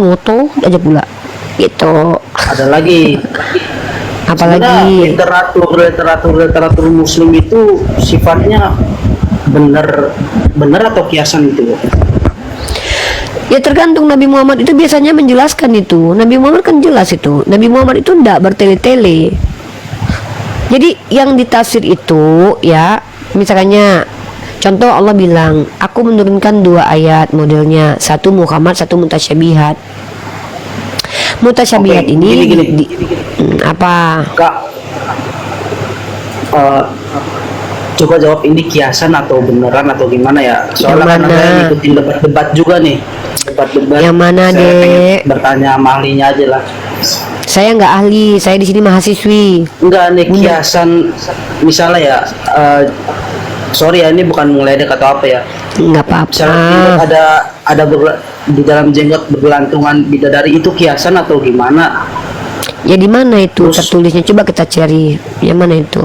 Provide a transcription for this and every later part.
ngoto aja pula gitu. Ada lagi. Apalagi Literatur Muslim itu sifatnya benar atau kiasan itu? ya tergantung. Nabi Muhammad itu biasanya menjelaskan itu. Nabi Muhammad kan jelas itu. Nabi Muhammad itu ndak bertele-tele. Jadi yang ditafsir itu ya, misalnya contoh Allah bilang, aku menurunkan 2 ayat modelnya, satu Muhammad, satu mutasyabihat. Mutasyabihat ini gini. Apa? Kak, coba jawab ini kiasan atau beneran atau gimana ya? Soalnya kan saya ngikutin debat-debat juga nih. Debat-debat. Yang mana, Dek? Bertanya sama ahlinya aja lah. Saya nggak ahli, saya di sini mahasiswi. Enggak nih kiasan, misalnya ya, sorry ya ini bukan ngeledek atau apa ya. Nggak apa-apa. Misalnya ada di dalam jenggot bergelantungan bidadari, itu kiasan atau gimana? Ya di mana itu tertulisnya? Coba kita cari. Yang mana itu?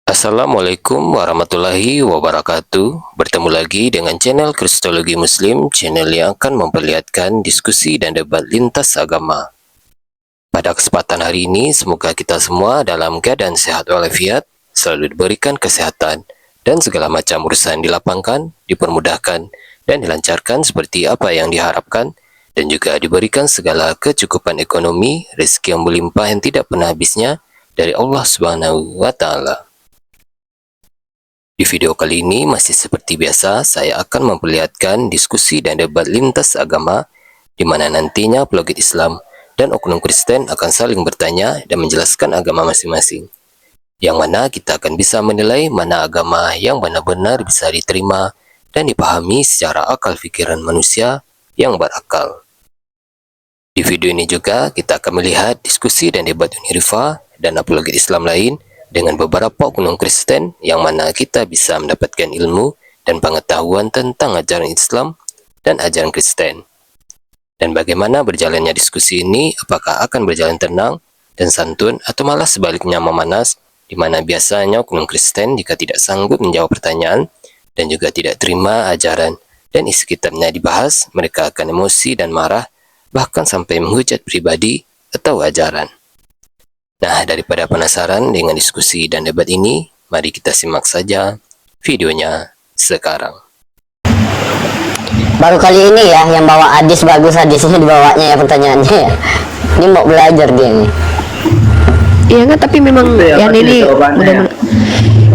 Assalamualaikum warahmatullahi wabarakatuh. Bertemu lagi dengan channel Kristologi Muslim, channel yang akan memperlihatkan diskusi dan debat lintas agama. Pada kesempatan hari ini, semoga kita semua dalam keadaan sehat walafiat, selalu diberikan kesehatan, dan segala macam urusan dilapangkan, dipermudahkan, dan dilancarkan seperti apa yang diharapkan, dan juga diberikan segala kecukupan ekonomi, rezeki yang berlimpah yang tidak pernah habisnya dari Allah Subhanahu wa Ta'ala. Di video kali ini masih seperti biasa, saya akan memperlihatkan diskusi dan debat lintas agama, di mana nantinya apologet Islam dan oknum Kristen akan saling bertanya dan menjelaskan agama masing-masing. Yang mana kita akan bisa menilai mana agama yang benar-benar bisa diterima dan dipahami secara akal pikiran manusia yang berakal. Di video ini juga kita akan melihat diskusi dan debat Unirifa dan apologet Islam lain dengan beberapa oknum Kristen, yang mana kita bisa mendapatkan ilmu dan pengetahuan tentang ajaran Islam dan ajaran Kristen. Dan bagaimana berjalannya diskusi ini, apakah akan berjalan tenang dan santun atau malah sebaliknya memanas, di mana biasanya oknum Kristen jika tidak sanggup menjawab pertanyaan dan juga tidak terima ajaran dan isi kitabnya dibahas, mereka akan emosi dan marah, bahkan sampai menghujat pribadi atau ajaran. Nah, daripada penasaran dengan diskusi dan debat ini, mari kita simak saja videonya sekarang. Baru kali ini ya yang bawa hadis, bagus hadisnya dibawanya ya pertanyaannya ya. Ini mau belajar dia nih. Iya enggak, tapi memang yang ini udah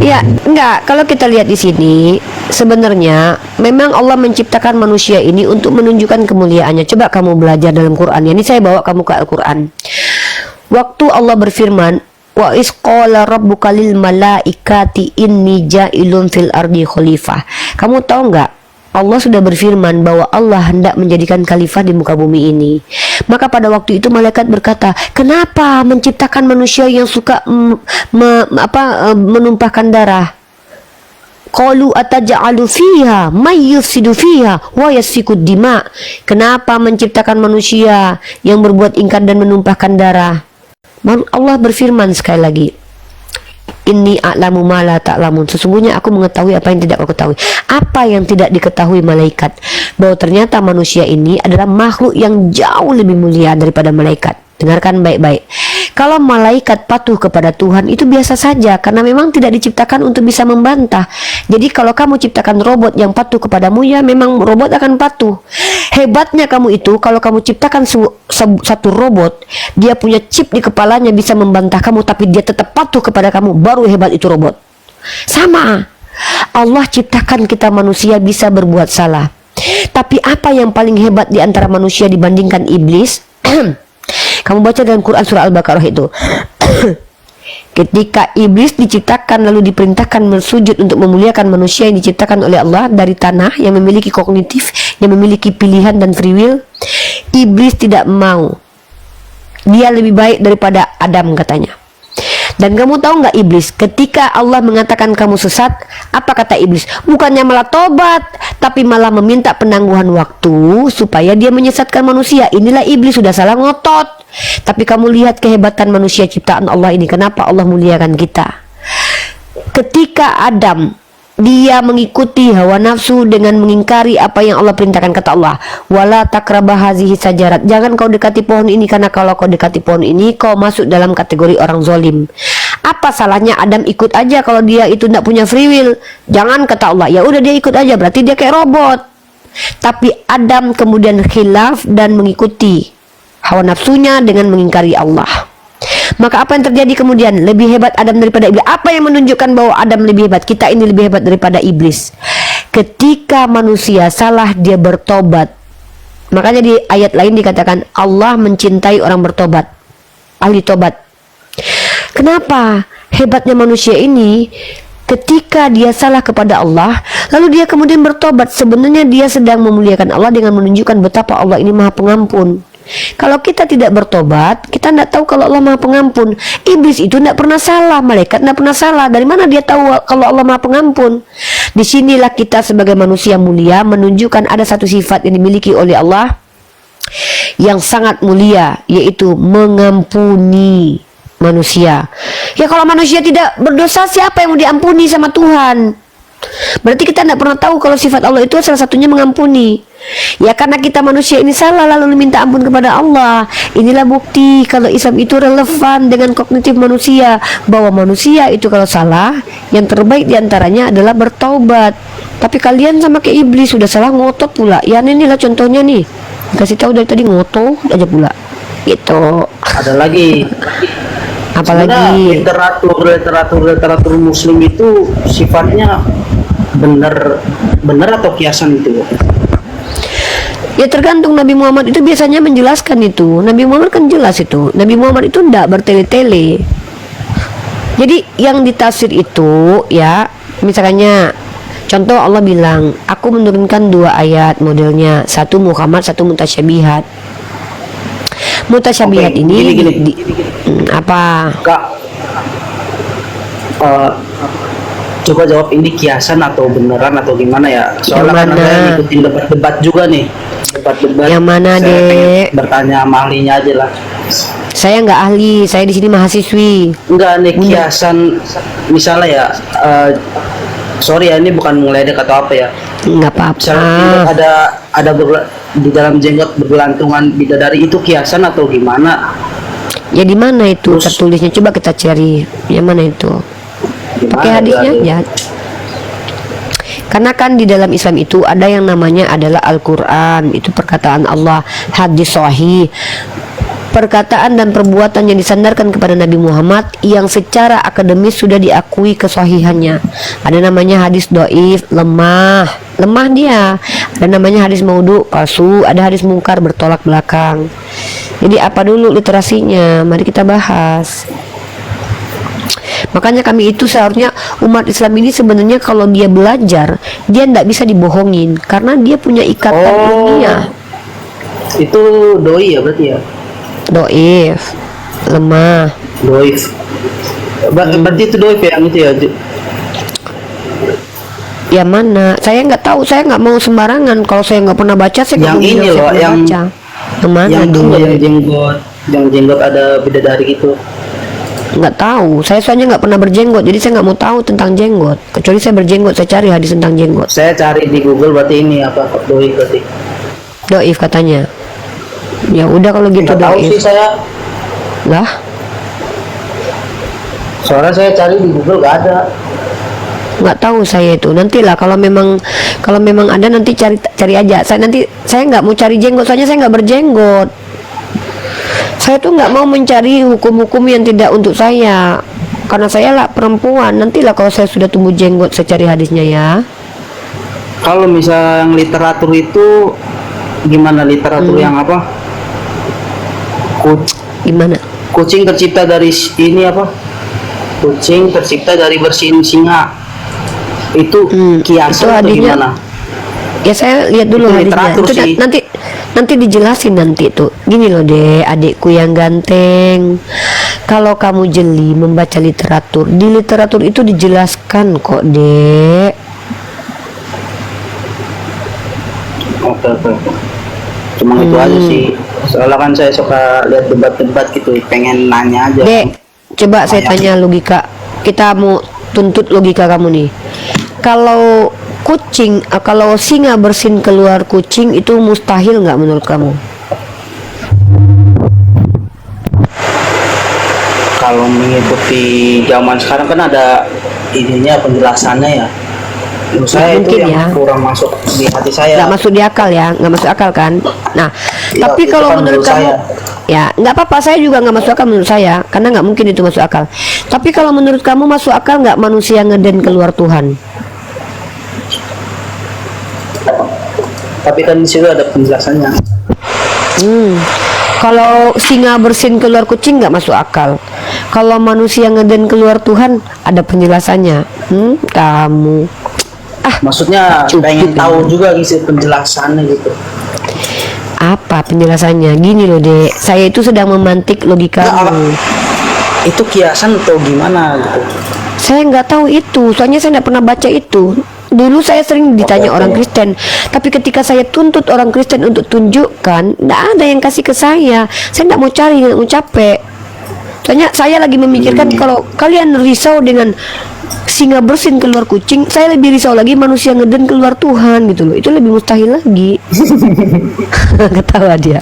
ya enggak. Kalau kita lihat di sini, sebenarnya memang Allah menciptakan manusia ini untuk menunjukkan kemuliaannya. Coba kamu belajar dalam Quran. Ini saya bawa kamu ke Al-Quran. Waktu Allah berfirman, wa isqala rabbuka lil malaikati inni ja'ilun fil ardi khalifah. Kamu tahu enggak? Allah sudah berfirman bahwa Allah hendak menjadikan khalifah di muka bumi ini. Maka pada waktu itu malaikat berkata, kenapa menciptakan manusia yang suka menumpahkan darah? Qalu ataj'alu fiha may yufsidu fiha wa yasfiku dima. Kenapa menciptakan manusia yang berbuat ingkar dan menumpahkan darah? Allah berfirman sekali lagi, Inni a'lamu ma la ta'lamun. Sesungguhnya aku mengetahui apa yang tidak kau ketahui. Apa yang tidak diketahui malaikat? Bahwa ternyata manusia ini adalah makhluk yang jauh lebih mulia daripada malaikat. Dengarkan baik-baik. Kalau malaikat patuh kepada Tuhan itu biasa saja, karena memang tidak diciptakan untuk bisa membantah. Jadi kalau kamu ciptakan robot yang patuh kepadamu, ya memang robot akan patuh. Hebatnya kamu itu, kalau kamu ciptakan satu robot, dia punya chip di kepalanya bisa membantah kamu, tapi dia tetap patuh kepada kamu, baru hebat itu robot. Sama, Allah ciptakan kita manusia bisa berbuat salah. Tapi apa yang paling hebat di antara manusia dibandingkan iblis? Kamu baca dalam Quran surah Al-Baqarah itu. Ketika iblis diciptakan lalu diperintahkan bersujud untuk memuliakan manusia yang diciptakan oleh Allah dari tanah, yang memiliki kognitif, yang memiliki pilihan dan free will, iblis tidak mau. Dia lebih baik daripada Adam katanya. Dan kamu tahu nggak iblis, ketika Allah mengatakan kamu sesat, apa kata iblis? Bukannya malah tobat, tapi malah meminta penangguhan waktu supaya dia menyesatkan manusia. Inilah iblis, sudah salah ngotot. Tapi kamu lihat kehebatan manusia ciptaan Allah ini. Kenapa Allah muliakan kita? Ketika Adam dia mengikuti hawa nafsu dengan mengingkari apa yang Allah perintahkan, kata Allah, wala takrabah hazihi sajarat, jangan kau dekati pohon ini, karena kalau kau dekati pohon ini kau masuk dalam kategori orang zolim. Apa salahnya Adam ikut aja kalau dia itu tidak punya free will? Jangan, kata Allah. Ya udah dia ikut aja, berarti dia kayak robot. Tapi Adam kemudian khilaf dan mengikuti hawa nafsunya dengan mengingkari Allah. Maka apa yang terjadi kemudian? Lebih hebat Adam daripada iblis. Apa yang menunjukkan bahwa Adam lebih hebat? Kita ini lebih hebat daripada iblis. Ketika manusia salah, dia bertobat. Makanya di ayat lain dikatakan Allah mencintai orang bertobat, ahli tobat. Kenapa? Hebatnya manusia ini, ketika dia salah kepada Allah, lalu dia kemudian bertobat, sebenarnya dia sedang memuliakan Allah dengan menunjukkan betapa Allah ini Maha Pengampun. Kalau kita tidak bertobat, kita tidak tahu kalau Allah Maha Pengampun. Iblis itu tidak pernah salah, malaikat tidak pernah salah. Dari mana dia tahu kalau Allah Maha Pengampun? Disinilah kita sebagai manusia mulia menunjukkan ada satu sifat yang dimiliki oleh Allah yang sangat mulia, yaitu mengampuni manusia. Ya kalau manusia tidak berdosa, siapa yang mau diampuni sama Tuhan? Berarti kita tidak pernah tahu kalau sifat Allah itu salah satunya mengampuni. Ya karena kita manusia ini salah lalu minta ampun kepada Allah. Inilah bukti kalau Islam itu relevan dengan kognitif manusia, bahwa manusia itu kalau salah, yang terbaik diantaranya adalah bertaubat. Tapi kalian sama kayak iblis, sudah salah ngotot pula. Ya inilah contohnya nih, kasih tahu dari tadi ngotot aja pula. Gitu. Ada lagi. Apalagi literatur Muslim itu sifatnya benar atau kiasan itu? Ya tergantung. Nabi Muhammad itu biasanya menjelaskan itu. Nabi Muhammad kan jelas itu. Nabi Muhammad itu tidak bertele-tele. Jadi yang ditafsir itu ya, misalnya contoh Allah bilang, aku menurunkan 2 ayat modelnya, satu Muhammad, satu mutasyabihat. Mutasyabihat ini gini. Apa? Kak, coba jawab, ini kiasan atau beneran atau gimana ya? Soalnya kan saya ngikutin debat-debat juga nih. Debat-debat. Yang mana, Dek? Bertanya sama ahlinya aja lah. Saya nggak ahli, saya di sini mahasiswi. Enggak nih, kiasan misalnya ya, sorry ya, ini bukan ngeledek atau apa ya. Nggak apa-apa. Misalnya ada di dalam jenggot bergelantungan bidadari, itu kiasan atau gimana? Ya di mana itu tertulisnya? Coba kita cari. Yang mana itu? Pakai hadisnya ya. Karena kan di dalam Islam itu ada yang namanya adalah Al-Quran, itu perkataan Allah, hadis sahih, perkataan dan perbuatan yang disandarkan kepada Nabi Muhammad yang secara akademis sudah diakui kesahihannya. Ada namanya hadis doif, lemah dia. Ada namanya hadis maudhu, palsu. Ada hadis mungkar, bertolak belakang. Jadi apa dulu literasinya? Mari kita bahas. Makanya kami itu seharusnya umat Islam ini sebenarnya kalau dia belajar, dia tidak bisa dibohongin karena dia punya ikatan ilmiah. Itu doi ya berarti ya? Doif, lemah. Doif. Berarti itu doif yang itu ya? Ya mana? Saya nggak tahu. Saya nggak mau sembarangan. Kalau saya nggak pernah baca, saya nggak mau ini bilang loh, saya pernah baca. Yang mana dulu? Yang jenggot ada bidadari gitu. Nggak tahu. Saya soalnya nggak pernah berjenggot, jadi saya nggak mau tahu tentang jenggot. Kecuali saya berjenggot, saya cari hadis tentang jenggot. Saya cari di Google, berarti ini apa? Doif berarti. Doif katanya. Ya udah kalau gitu Nggak tahu doif. sih saya. Lah, Soalnya saya cari di Google gak ada. nggak tahu saya itu. Nantilah kalau memang ada nanti cari aja. Saya nggak mau cari jenggot, soalnya saya nggak berjenggot. Saya tuh nggak mau mencari hukum-hukum yang tidak untuk saya, karena saya lah perempuan. Nantilah kalau saya sudah tumbuh jenggot, saya cari hadisnya ya. Kalau misal yang literatur itu gimana, literatur yang apa? Gimana? Kucing tercipta dari ini apa? Kucing tercipta dari bersin singa. Itu itu kiasan atau hadisnya. gimana? Ya saya lihat dulu Itu hadisnya. literatur Itu sih. nanti dijelasin nanti tuh. Gini loh dek, adikku yang ganteng. Kalau kamu jeli membaca literatur, di literatur itu dijelaskan kok dek. Oke. Cuma itu aja sih. Soalnya kan saya suka lihat debat-debat gitu, pengen nanya aja. Dek, coba saya tanya logika. Kita mau tuntut logika kamu nih. Kalau kalau singa bersin keluar kucing itu mustahil nggak menurut kamu? Kalau mengikuti zaman sekarang kan ada ininya, penjelasannya ya. Menurut saya itu Mungkin yang ya. kurang masuk di hati saya. Nggak masuk di akal ya, nggak masuk akal kan? Nah, Ya, tapi itu kalau kan menurut menurut kamu, saya. ya nggak apa-apa. Saya juga nggak masuk akal menurut saya, karena nggak mungkin itu masuk akal. Tapi kalau menurut kamu masuk akal nggak manusia ngeden keluar Tuhan? Tapi kan di situ ada penjelasannya. Kalau singa bersin keluar kucing nggak masuk akal. Kalau manusia ngeden keluar Tuhan ada penjelasannya. Kamu Maksudnya pengen tahu juga isi penjelasannya gitu. apa penjelasannya? Gini loh dek, saya itu sedang memantik logika. Itu kiasan atau gimana gitu? Saya nggak tahu itu, soalnya saya nggak pernah baca itu. Dulu saya sering ditanya orang Kristen, tapi ketika saya tuntut orang Kristen untuk tunjukkan, nggak ada yang kasih ke saya. Saya nggak mau cari, nggak mau capek. Soalnya saya lagi memikirkan kalau kalian risau dengan singa bersin keluar kucing, saya lebih risau lagi manusia ngeden keluar Tuhan gitu loh. Itu lebih mustahil lagi. Ketawa dia.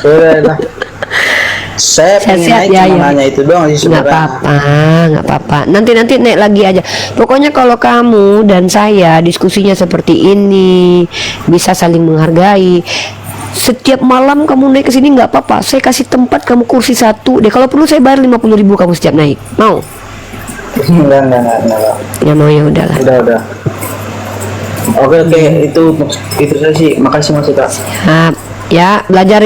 Udah. Saya pengen Sehat-sehat aja ya, cuma ya. nanya itu doang sih Nggak sebenarnya. apa-apa. Nanti naik lagi aja. Pokoknya kalau kamu dan saya diskusinya seperti ini, bisa saling menghargai. Setiap malam kamu naik ke sini nggak apa-apa. Saya kasih tempat kamu kursi satu deh. Kalau perlu saya bayar 50.000 kamu setiap naik. Mau? Enggak. Ya mau ya udahlah. Udah. Oke, itu saya sih. Makasih Mas Ika. Nah, ya belajar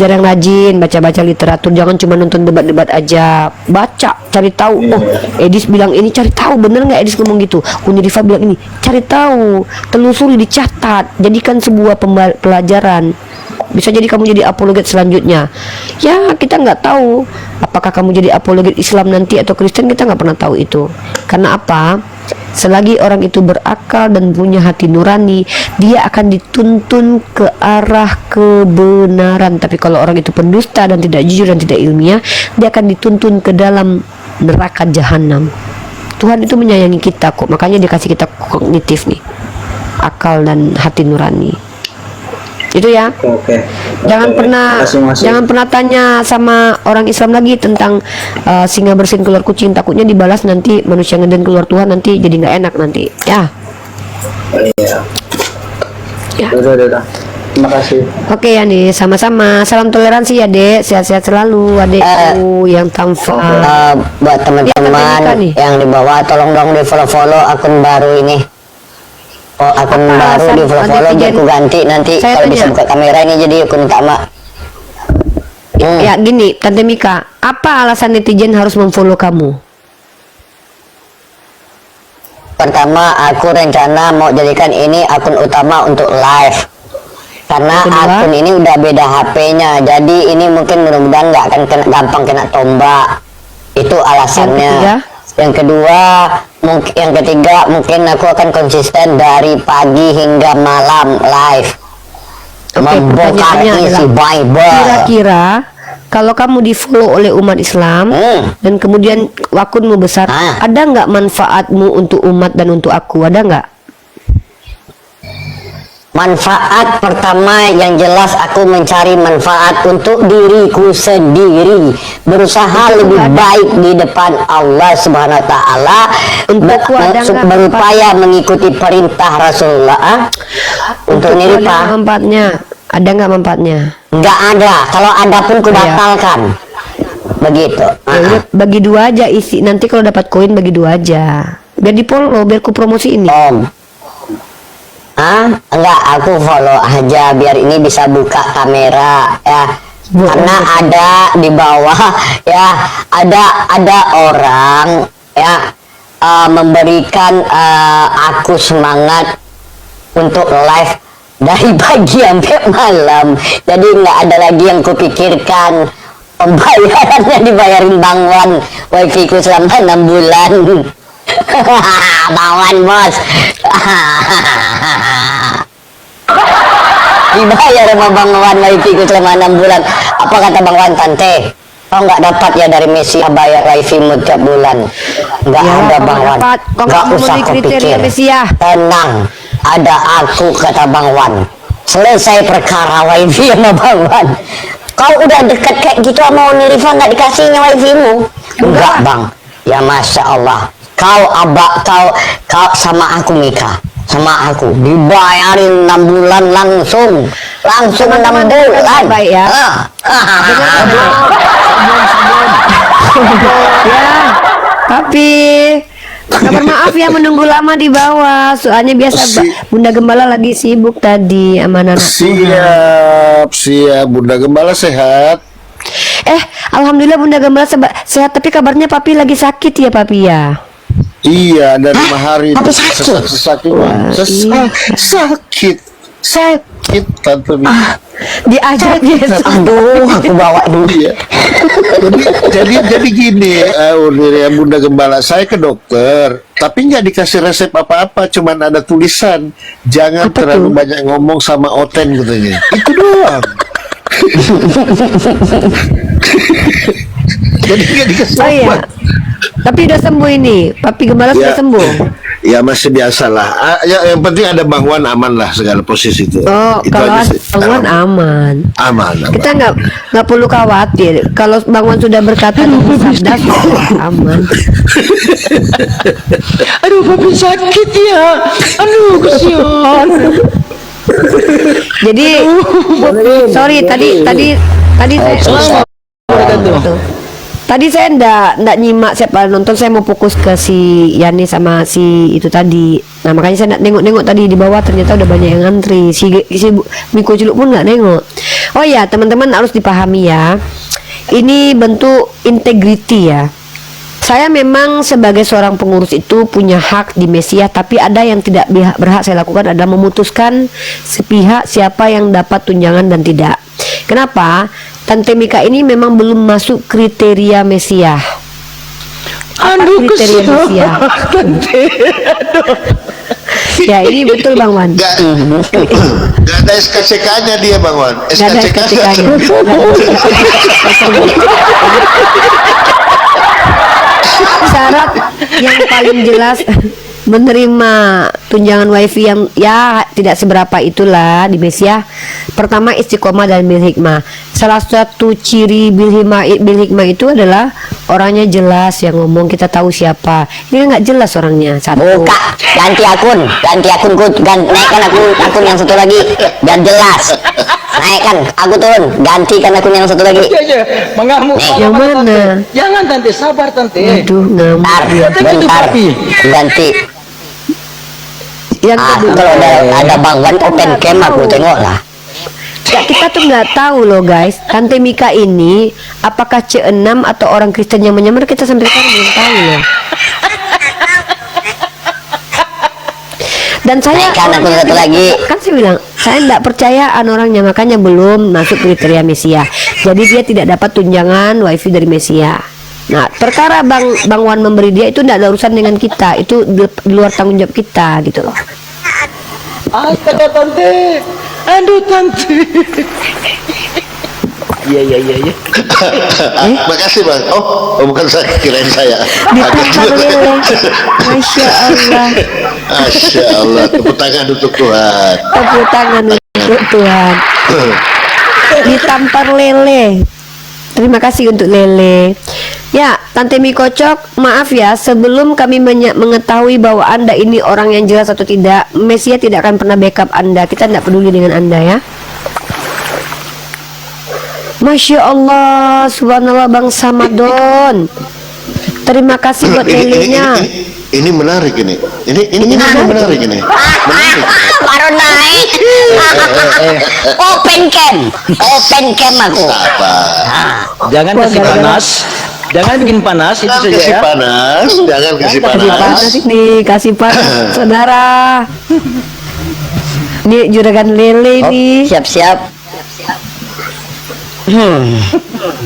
yang rajin, baca-baca literatur, jangan cuma nonton debat-debat aja. Baca, cari tahu. Oh, Edis bilang ini, cari tahu bener nggak Edis ngomong gitu. Unirifa bilang ini, cari tahu, telusuri, dicatat, jadikan sebuah pelajaran. Bisa jadi kamu jadi apologet selanjutnya. Ya kita nggak tahu apakah kamu jadi apologet Islam nanti atau Kristen, kita nggak pernah tahu itu. Karena apa? Selagi orang itu berakal dan punya hati nurani, dia akan dituntun ke arah kebenaran. Tapi kalau orang itu pendusta dan tidak jujur dan tidak ilmiah, dia akan dituntun ke dalam neraka jahanam. Tuhan itu menyayangi kita kok, makanya dia kasih kita kognitif nih, akal dan hati nurani. Itu ya. Oke. Jangan Makasih. pernah tanya sama orang Islam lagi tentang singa bersin keluar kucing, takutnya dibalas nanti manusia ngeden keluar Tuhan, nanti jadi nggak enak nanti ya. Iya. Ya. Udah. Terima kasih. Oke ya nih, sama-sama. Salam toleransi ya dek, sehat-sehat selalu adekku yang tamfa. Buat teman-teman nih. yang di bawah, tolong dong di follow akun baru ini. Akun Apa baru alasan di follow biar netizen? ku ganti nanti Saya kalau bisa tanya. buka kamera ini jadi akun utama. Ya gini, Tante Mika, apa alasan netizen harus memfollow kamu? Pertama, aku rencana mau jadikan ini akun utama untuk live. Karena Kedua? akun ini udah beda HP-nya, jadi ini mungkin mudah-mudahan nggak akan gampang kena tombak. Itu alasannya. Yang kedua, yang ketiga mungkin aku akan konsisten dari pagi hingga malam live. Membongkar pertanyaannya isi adalah, Bible. kira-kira kalau kamu di follow oleh umat Islam dan kemudian akunmu besar, ada nggak manfaatmu untuk umat dan untuk aku? Ada nggak? Manfaat pertama yang jelas, aku mencari manfaat untuk diriku sendiri, berusaha lebih baik di depan Allah Subhanahu wa taala, berupaya mengikuti perintah Rasulullah. Untuk ini Pak, manfaatnya ada nggak manfaatnya? nggak ada, kalau ada pun kubatalkan. Begitu. Ya udah, bagi 2 aja isi, nanti kalau dapat koin bagi 2 aja biar di follow, biar ku promosi ini. Enggak, aku follow aja biar ini bisa buka kamera ya. Karena ada di bawah ya, ada orang ya memberikan aku semangat untuk live dari pagi sampai malam. Jadi nggak ada lagi yang kupikirkan pembayarannya, dibayarin Bang Wan wifi ku selama 6 bulan. Bang Wan bos. Dibayar sama Bang Wan wifi ku selama 6 bulan. Apa kata Bang Wan? Tante, kau nggak dapat ya dari Messi bayar wifi mu tiap bulan? Nggak Ya, ada kau Bang Wan. dapat, kau Nggak nggak usah memenuhi kau kriteria pikir. Messi ya. Tenang, ada aku kata Bang Wan. Selesai perkara wifi sama Bang Wan. Kau udah deket kayak gitu sama Uni Rifa, nggak dikasihnya wifi mu? Enggak Bang. Ya Masya Allah. Kau sama aku Mika, sama aku dibayarin 6 bulan langsung 6 bulan. Baik ya. Ya, tapi kabar maaf ya menunggu lama di bawah. Soalnya biasa Bunda Gembala lagi sibuk tadi sama anak. Siap, Bunda Gembala sehat. Alhamdulillah Bunda Gembala sehat, tapi kabarnya Papi lagi sakit ya Papi ya. Iya, dari 5 hari Tapi sakit? sakit Tante Mika. Diajak biasa. Aduh, aku bawa dulu. Iya. jadi gini, Bunda Gembala, saya ke dokter, tapi nggak dikasih resep apa-apa, cuman ada tulisan jangan Apa terlalu tuh? banyak ngomong sama Oten katanya. Itu doang. Jadi nggak dikasih Oh iya. obat. Tapi udah sembuh ini. Papi Gembala sudah sembuh. Ya masih biasalah. Ya yang penting ada Bang Wan aman lah segala posisi itu. Oh, Itu kalau aja sih. Bang Wan aman. Aman. Kita nggak perlu khawatir. Kalau Bang Wan sudah berkata bersabda, sudah aman. Aduh, Papi sakit ya. Aduh, kesian. Jadi, sorry tadi saya Tadi saya ndak nyimak siapa nonton, saya mau fokus ke si Yani sama si itu tadi. Nah makanya saya ndak nengok tadi di bawah, ternyata udah banyak yang ngantri. Si Miko Culuk pun nggak nengok. Oh ya teman-teman, harus dipahami ya, ini bentuk integriti ya. Saya memang sebagai seorang pengurus itu punya hak di Mesiah, tapi ada yang tidak berhak saya lakukan adalah memutuskan sepihak siapa yang dapat tunjangan dan tidak. Kenapa? Tante Mika ini memang belum masuk kriteria Mesiah. Aduh, Kriteria kesian. Mesiah. Tante. Ya ini betul Bang Wan. Gak ada SKCK-nya dia Bang Wan. Gak ada SKCK-nya. Syarat yang paling jelas menerima tunjangan wifi yang ya tidak seberapa itulah di Mesiah. Pertama istiqomah dan bil hikmah. Salah satu ciri bil hikmah itu adalah orangnya jelas, yang ngomong kita tahu siapa. Ini nggak jelas orangnya. Satu. Buka, ganti akun naikkan akun yang satu lagi biar jelas. Naikkan, aku turun, gantikan akun yang satu lagi. Iya, mengamuk. Yang mana? Jangan Tante, sabar Tante. Aduh, ngamuk. Bentar, ganti. Yang kedua, Kalau ada Bang Wan open cam aku tengok lah. ya, kita tuh nggak tahu loh guys, Tante Mika ini apakah C6 atau orang Kristen yang menyamar, kita sampai sekarang belum tahu loh. Dan saya Naikkan akun satu lagi. kan saya bilang saya tidak percayaan orangnya, makanya belum masuk kriteria Mesiah. Jadi dia tidak dapat tunjangan wifi dari Mesiah. Nah perkara Bang Wan memberi dia itu tidak ada urusan dengan kita, itu di luar tanggung jawab kita gitu loh. Astaga Tante. Aduh Tante. Iya. Makasih Bang. Oh bukan saya, kirain saya. Ditampar lele. Masya Allah. Masya Allah, tepuk tangan untuk Tuhan. Tepuk tangan untuk Tuhan. Ditampar Lele. Terima kasih untuk Lele. Ya, Tante Mi Kocok, maaf ya, sebelum kami mengetahui bahwa Anda ini orang yang jelas atau tidak, Mesia tidak akan pernah backup Anda. Kita tidak peduli dengan Anda ya. Masya Allah, subhanallah Bang Samadon. Terima kasih buat lelenya. Ini menarik ini. Ini menarik ini. Menarik. Baru naik. Open cam aku. Jangan kasih panas. Jangan bikin panas itu Jangan saja kasih ya. panas, jangan kasih Kasih panas panas. ini, kasih panas, saudara. Ini juragan lele ini. Siap-siap.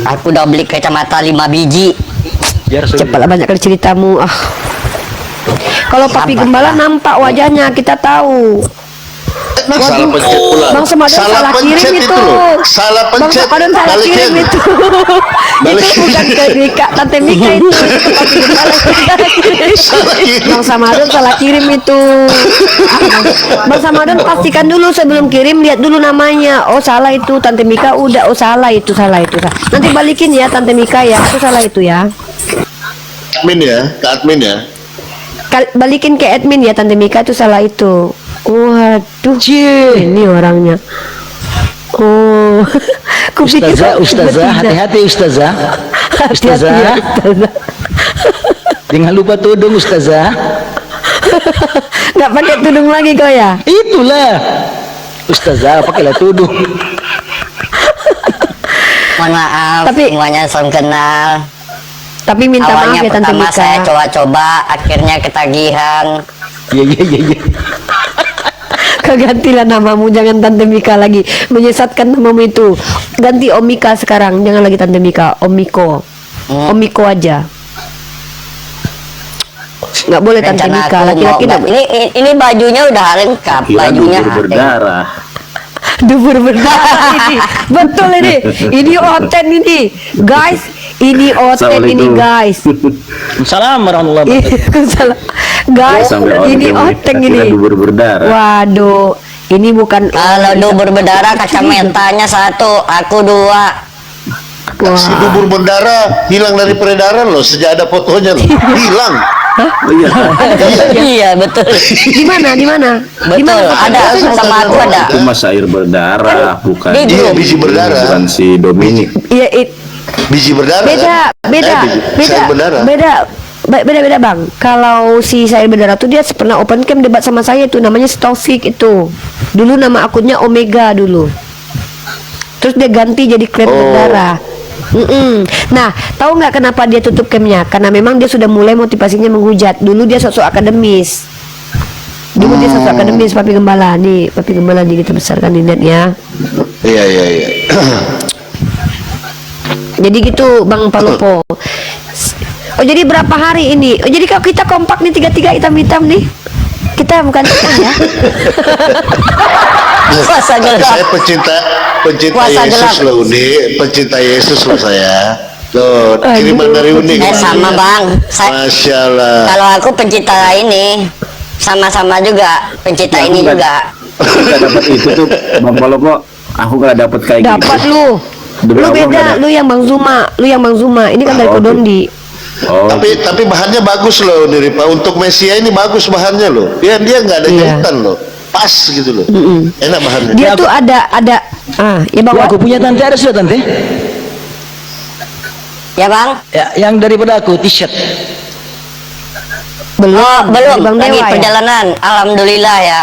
Aku udah beli kacamata 5 biji. Biar sulit. Cepatlah, banyak kali ceritamu. Kalau Papi Gembala nampak wajahnya, kita tahu. Salah pencet pula. Bang Samadon salah kirim pencet itu. loh. Salah Bang pencet. Samadon salah Balikin. kirim itu. Balikin. Itu bukan ke Mika, Tante Mika itu. Papi Gembala salah kirim. Salah kirim. Bang Samadon salah kirim itu. Bang Samadon pastikan dulu sebelum kirim, lihat dulu namanya. Oh salah itu Tante Mika, udah. Oh salah itu. Nanti balikin ya Tante Mika ya. Itu salah itu ya. Admin ya, ke admin ya. Balikin ke admin ya Tante Mika, itu salah itu. Waduh, ini orangnya. Oh, kupikir Ustazah, hati-hati Ustazah. Ustazah. Jangan lupa tudung Ustazah. Nggak pakai tudung lagi kau ya? Itulah. Ustazah pakailah tudung. Mohon maaf, Tapi- semuanya salam kenal. Tapi minta Awalnya maaf ya Tante pertama Mika. saya coba-coba, akhirnya ketagihan. Iya. Kau gantilah namamu, jangan Tante Mika lagi. Menyesatkan namamu itu. Ganti Omika sekarang, jangan lagi Tante Mika. Omiko. Omiko aja. Nggak boleh Tante Rencana Mika. aku Laki-laki mau- ini bajunya udah lengkap, bajunya berdarah. dubur berdarah ini. Betul ini. Ini oten ini. Guys, ini oten ini guys. Salam warahmatullahi wabarakatuh. Salah. Guys, ini oteng ini. berdarah. Waduh, ini bukan. Kalau dubur berdarah kacamatanya 1, aku 2. Si dubur berdarah hilang dari peredaran loh, sejak ada fotonya loh. Hilang. Iya betul. Di mana? Di mana? Di Betul, mana? ada sama aku ada. Itu mas air berdarah, bukan Di Iya, grup. biji berdarah. bukan si Dominic. Iya, Biji berdarah. beda, kan? beda, Sayur berdarah. beda bang. Kalau si saya berdarah tuh dia pernah open cam debat sama saya tuh, namanya Taufik itu. Dulu nama akunnya Omega dulu. Terus dia ganti jadi klan berdarah. Nah, tahu nggak kenapa dia tutup camnya? Karena memang dia sudah mulai motivasinya menghujat. Dulu dia sosok akademis. Dulu dia sosok akademis, Papi Gembala. Nih, Papi Gembala nih, kita besarkan di net ya. Iya. Jadi gitu Bang Palopo. Oh jadi berapa hari ini? Oh jadi kalau kita kompak nih tiga-tiga hitam-hitam nih. Kita bukan hitam ya. Puasa gelap. Saya pencinta Puasa Yesus gelap. loh, Uni. Pencinta Yesus loh saya. Tuh, kiriman dari Uni. Sama bang. Masya Allah. Kalau aku pencinta ini, sama-sama juga pencinta ini juga. Kita dapat itu tuh Bang Palopo, aku gak dapat kayak gitu. Dapat lu. Demi Lu Allah nggak beda, ada. lu yang Bang Zuma. Ini kan dari Oh, Kodondi. Oh, Tapi bahannya bagus loh, Uni Ripa. Untuk Mesia ini bagus bahannya loh. Dia nggak ada Iya. jahitan loh. Pas gitu loh. Enak bahannya. Dia tuh ada ya Bang. Ya, aku punya tante ada sudah tante. Ya bang? Ya, yang daripada aku t-shirt. Belum, Oh, belum. Bang Lagi Dewa ya. perjalanan. Alhamdulillah ya.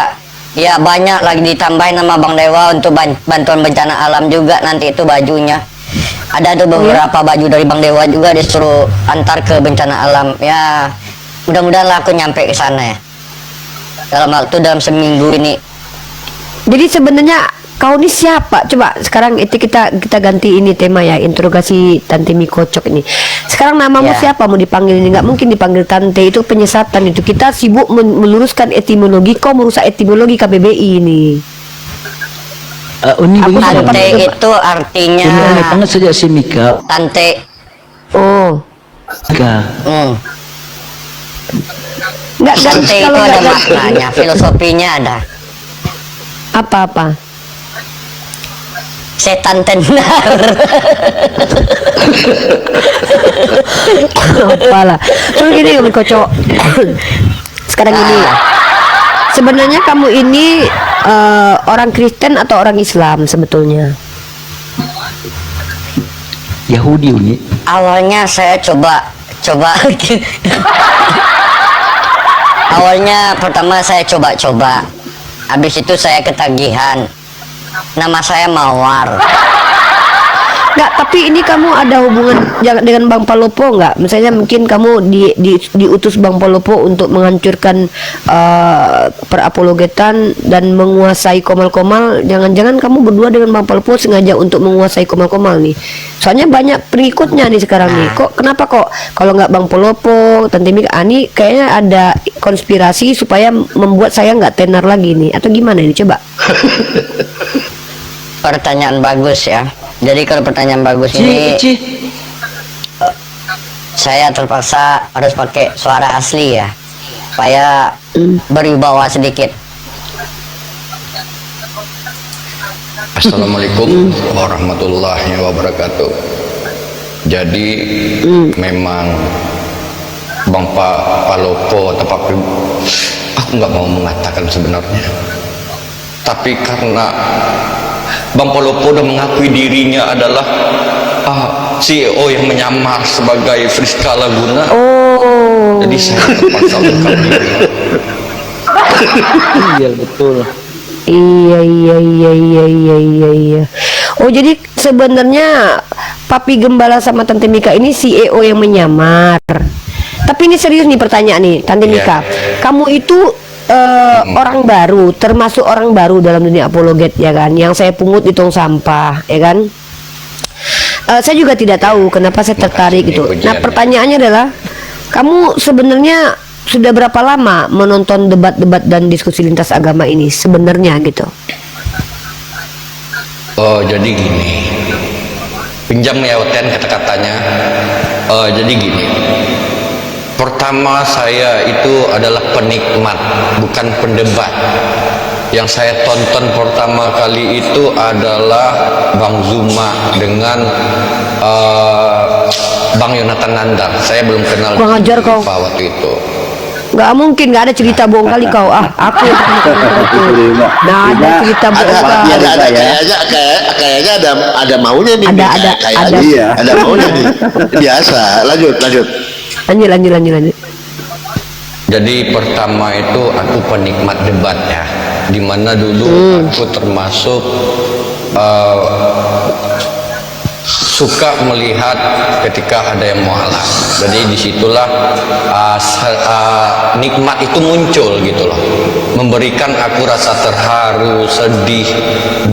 Ya banyak lagi ditambahin sama Bang Dewa untuk bantuan bencana alam juga nanti itu bajunya. Ada tuh beberapa baju dari Bang Dewa juga disuruh antar ke bencana alam. Ya mudah-mudahan lah aku nyampe ke sana ya. Dalam seminggu ini. Jadi sebenarnya kau ini siapa? Coba sekarang itu kita ganti ini tema ya, interogasi Tante Mi Kocok ini. Sekarang namamu Ya. siapa? Mau dipanggil ini? Nggak mungkin dipanggil Tante, itu penyesatan itu. Kita sibuk meluruskan etimologi, kau merusak etimologi KBBI ini. Uni Aku begini. sudah Tante pakai- itu artinya Ini aneh banget saja si Mika. tante. Oh, Mika. Nggak Santai itu kalau ada nggak maknanya, filosofinya ada. apa-apa. Setan tenar. Apalah. So gini kamu kocok. Sekarang ini sebenarnya kamu ini orang Kristen atau orang Islam sebetulnya? Yahudi Uni. Awalnya saya coba awalnya pertama saya coba-coba, habis itu saya ketagihan. Nama saya Mawar. Nggak, tapi ini kamu ada hubungan dengan Bang Palopo nggak? Misalnya mungkin kamu diutus Bang Palopo untuk menghancurkan perapologetan dan menguasai komal-komal. Jangan-jangan kamu berdua dengan Bang Palopo sengaja untuk menguasai komal-komal nih? Soalnya banyak pengikutnya nih sekarang nih. Kenapa kok kalau nggak Bang Palopo, Tante Mika, Ani kayaknya ada konspirasi supaya membuat saya nggak tenar lagi nih? Atau gimana ini? Coba. Pertanyaan bagus ya. Jadi kalau pertanyaan bagus ini, saya terpaksa harus pakai suara asli ya, supaya berwibawa sedikit. Assalamualaikum warahmatullahi wabarakatuh. Jadi memang Bang Palopo atau aku nggak mau mengatakan sebenarnya, tapi karena Bang Palopo udah mengakui dirinya adalah CEO yang menyamar sebagai Friska Laguna. Jadi saya terpaksa ungkap diri. Iya betul. Iya. Oh, jadi sebenarnya Papi Gembala sama Tante Mika ini CEO yang menyamar. Tapi ini serius nih pertanyaan nih, Tante Mika. Kamu itu orang baru, termasuk orang baru dalam dunia apologet ya kan, yang saya pungut di tong sampah ya kan. Saya juga tidak tahu kenapa saya tertarik gitu. Nah, pertanyaannya adalah, kamu sebenarnya sudah berapa lama menonton debat-debat dan diskusi lintas agama ini sebenarnya gitu? Oh, jadi gini, pinjam ya Oten kata-katanya. Jadi gini, pertama saya itu adalah penikmat, bukan pendebat. Yang saya tonton pertama kali itu adalah Bang Zuma dengan Bang Yonatan Nandar. Saya belum kenal Kurang ajar kau. waktu itu. Nggak mungkin, nggak ada cerita bohong kali kau. Aku yang nah, ada cerita bohong kali. Kayaknya ada maunya nih. Ada maunya nih. Biasa. Lanjut. Lanjut. Jadi pertama itu aku penikmat debat ya, dimana dulu aku termasuk suka melihat ketika ada yang mualaf. Jadi disitulah nikmat itu muncul gitu loh, memberikan aku rasa terharu, sedih,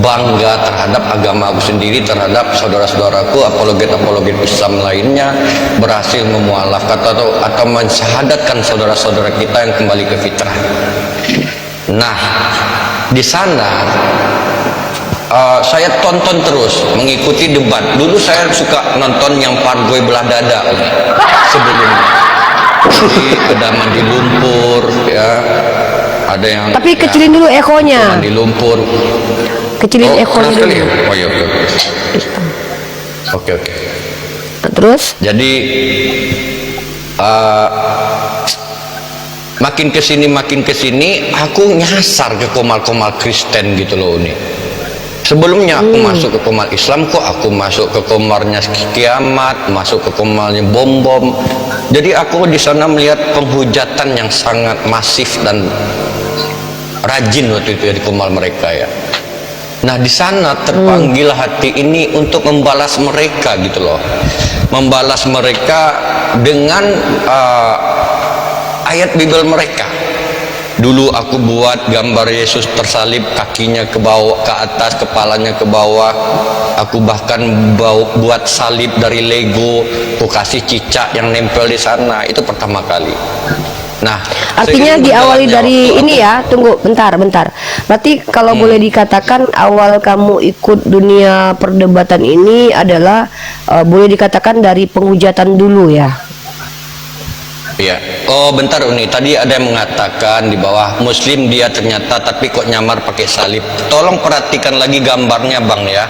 bangga terhadap agama aku sendiri, terhadap saudara-saudaraku apologet Islam lainnya berhasil memualafkan atau mensyahadatkan saudara-saudara kita yang kembali ke fitrah. Nah, di sana saya tonton terus, mengikuti debat. Dulu saya suka nonton yang Pargoy belah dada sebelumnya. Jadi kedaman di lumpur ya, ada yang tapi kecilin dulu ekonya. di lumpur. Kecilin ekonya dulu. Oh iya, oke. Terus? Jadi makin kesini aku nyasar ke komal-komal Kristen gitu loh nih. Sebelumnya aku masuk ke komal Islam, kok aku masuk ke komarnya kiamat, masuk ke komalnya bom-bom. Jadi aku di sana melihat penghujatan yang sangat masif dan rajin waktu itu ya di komal mereka ya. Nah, di sana terpanggil hati ini untuk membalas mereka gitu loh. Membalas mereka dengan ayat Bible mereka. Dulu aku buat gambar Yesus tersalib, kakinya ke bawah, ke atas, kepalanya ke bawah. Aku bahkan buat salib dari Lego, aku kasih cicak yang nempel di sana. Itu pertama kali. Nah, artinya diawali dari ini ya, tunggu bentar. Berarti kalau boleh dikatakan awal kamu ikut dunia perdebatan ini adalah boleh dikatakan dari penghujatan dulu ya. Ya. Oh bentar Uni, tadi ada yang mengatakan di bawah Muslim dia ternyata tapi kok nyamar pakai salib. Tolong perhatikan lagi gambarnya Bang ya.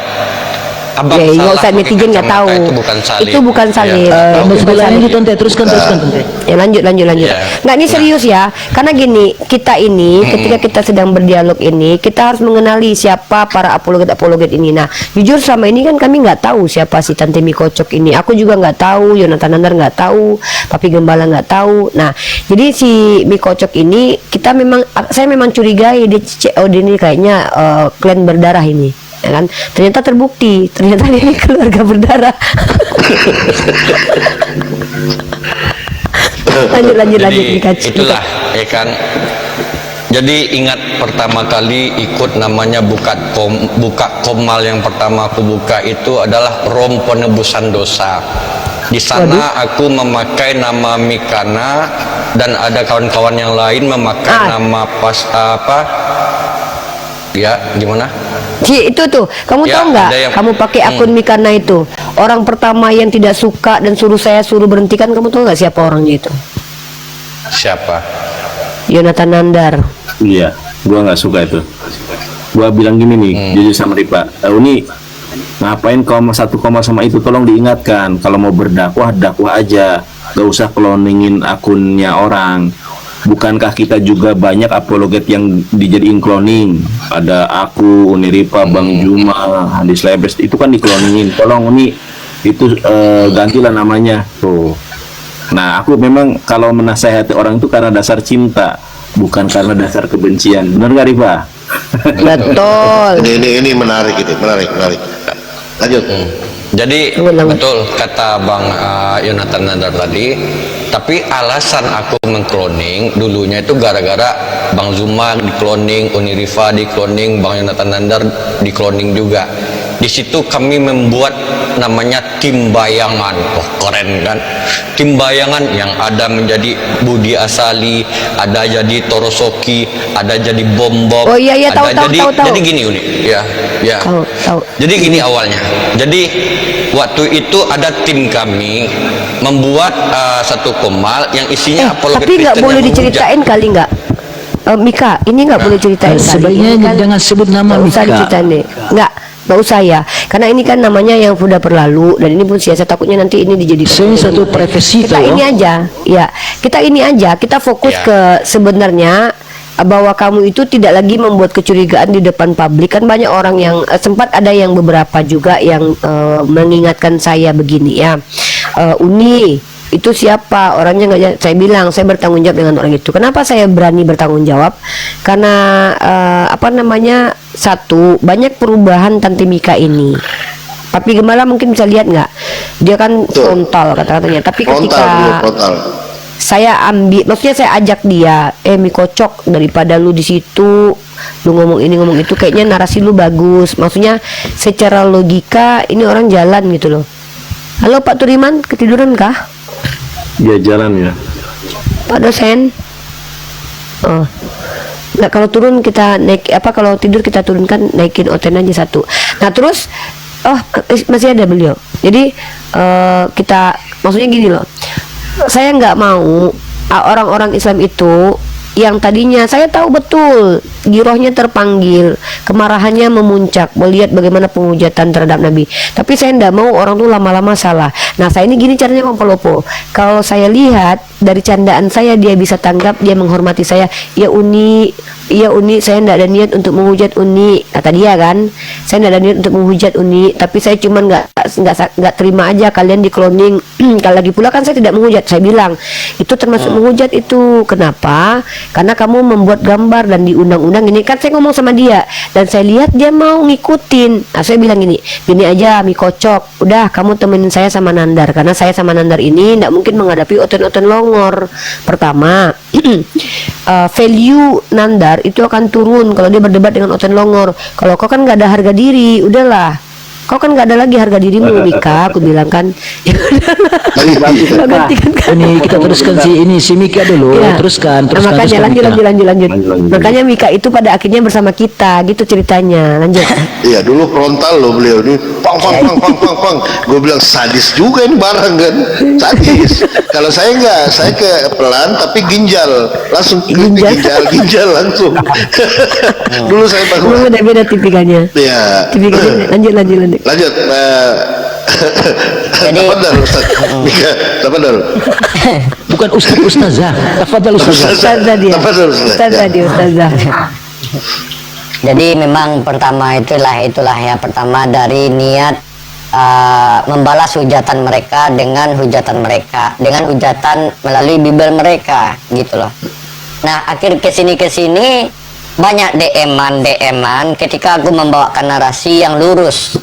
Abang Ya, nggak salah usah, pakai netizen nggak kacamata, tahu. Itu bukan salib. Itu bukan salib. Ya. Bismillah lanjut Tante, teruskan Tante. Ya lanjut. Ya. Nggak, ini serius ya. Karena gini, kita ini ketika kita sedang berdialog ini, kita harus mengenali siapa para apologet ini. Nah, jujur selama ini kan kami nggak tahu siapa si Tante Mikocok ini. Aku juga nggak tahu, Yonatan Nandar nggak tahu, Papi Gembala nggak tahu. Nah, jadi si Mikocok ini saya memang curigai dia COD ini kayaknya klan berdarah ini. Ya kan, ternyata terbukti, ternyata ini keluarga berdarah. lanjut Jadi dikaji. itulah ya kan. Jadi ingat pertama kali ikut namanya buka komal yang pertama aku buka itu adalah Rom Penebusan Dosa. Di sana aku memakai nama Mikana dan ada kawan-kawan yang lain memakai nama ya gimana? Itu tuh, kamu Ya, tahu nggak? ada yang- Kamu pakai akun Mikana itu, orang pertama yang tidak suka dan suruh berhentikan, kamu tahu nggak siapa orangnya itu? Siapa? Yonatan Nandar. Iya, gua nggak suka itu. Gua bilang gini nih, jujur sama Ripa, Uni, ngapain kau satu koma sama itu? Tolong diingatkan, kalau mau berdakwah, dakwah aja, gak usah cloningin akunnya orang. Bukankah kita juga banyak apologet yang dijadiin cloning? Ada aku, Uni Ripa, Bang Juma, Hadis Lebes, itu kan dikloningin. Tolong Uni, itu gantilah namanya. Tuh. Nah, aku memang kalau menasehati orang itu karena dasar cinta, bukan karena dasar kebencian. Benar nggak Ripa? Betul. Ini menarik menarik. Lanjut. Jadi betul kata Bang Yonatan Nandar tadi. Tapi alasan aku mengkloning dulunya itu gara-gara Bang Zuma dikloning, Uni Rifa dikloning, Bang Yonatan Nandar dikloning juga. Di situ kami membuat namanya tim bayangan. Oh keren kan? Tim bayangan yang ada menjadi Budi Asali, ada jadi Torosoki, ada jadi Bom-Bom. Oh iya, tahu. Jadi gini Uni, ya. Tahu. Jadi gini awalnya. Jadi waktu itu ada tim kami membuat satu komal yang isinya apologet Tapi nggak Kristen boleh yang menghujat. diceritain kali nggak? Mika, ini nggak boleh ceritain kali. Sebaiknya Ini kan jangan sebut nama nggak usah Mika. diceritain deh. Nggak usah ya, karena ini kan namanya yang sudah berlalu dan ini pun siasat, takutnya nanti ini dijadikan Ini satu privasi kita toh. ini aja ya, kita fokus Ya. ke sebenarnya bahwa kamu itu tidak lagi membuat kecurigaan di depan publik. Kan banyak orang yang sempat ada yang beberapa juga yang mengingatkan saya begini ya, Uni itu siapa orangnya, nggak, saya bilang saya bertanggung jawab dengan orang itu. Kenapa saya berani bertanggung jawab? Karena satu, banyak perubahan Tante Mika ini. Papi Gembala mungkin bisa lihat nggak, dia kan frontal kata-katanya, tapi ketika saya ambil, maksudnya saya ajak dia, Mikocok, daripada lu di situ lu ngomong ini ngomong itu, kayaknya narasi lu bagus, maksudnya secara logika ini orang jalan gitu loh. Halo Pak Turiman, ketiduran kah? Ya jalan ya. Pak dosen. Oh. Nggak, kalau turun kita naik, kalau tidur kita turunkan, naikin oten aja satu. Nah terus masih ada beliau. Jadi kita, maksudnya gini loh, saya nggak mau orang-orang Islam itu yang tadinya saya tahu betul girohnya terpanggil, kemarahannya memuncak melihat bagaimana penghujatan terhadap Nabi, tapi saya tidak mau orang tuh lama-lama salah. Nah saya ini gini caranya Bang Palopo, kalau saya lihat dari candaan saya dia bisa tanggap, dia menghormati saya, ya Uni, saya tidak ada niat untuk menghujat Uni, kata dia kan, saya tidak ada niat untuk menghujat Uni, tapi saya cuman nggak terima aja kalian di cloning. Kalau lagi pula kan saya tidak menghujat, saya bilang itu termasuk menghujat itu. Kenapa? Karena kamu membuat gambar dan di undang-undang ini kan, saya ngomong sama dia dan saya lihat dia mau ngikutin. Nah saya bilang gini aja, Mikocok, udah kamu temenin saya sama Nandar, karena saya sama Nandar ini tidak mungkin menghadapi oten-oten longor. Pertama, value Nandar itu akan turun kalau dia berdebat dengan oten longor. Kalau kau kan nggak ada harga diri, udahlah kau kan nggak ada lagi harga dirimu Mika, aku bilang kan. Kau gantikan kan. Ini kita teruskan si Mika dulu. Iya. Teruskan. Nah, makanya teruskan, lanjut, Mika. lanjut. Lanjut. Makanya Mika itu pada akhirnya bersama kita, gitu ceritanya. Lanjut. Iya dulu frontal loh beliau ini, pang. Gue bilang sadis juga ini barang kan, sadis. Kalau saya enggak, saya ke pelan tapi ginjal, langsung ginjal langsung. Dulu saya Memang bangun. beda tipikalnya. Ya. Tipikalnya. Lanjut. Lanjut. Jadi- Tafadhal Ustaz. Mika, tafadhal. Bukan ustazah. Tafadhal ustazah. Ustazah dia. Tafadhal, Ustaz. Ustazah dia, Ustazah. Jadi memang pertama itulah ya, pertama dari niat membalas hujatan mereka dengan hujatan melalui Bible mereka gitu loh. Nah akhir kesini banyak DM-an ketika aku membawakan narasi yang lurus,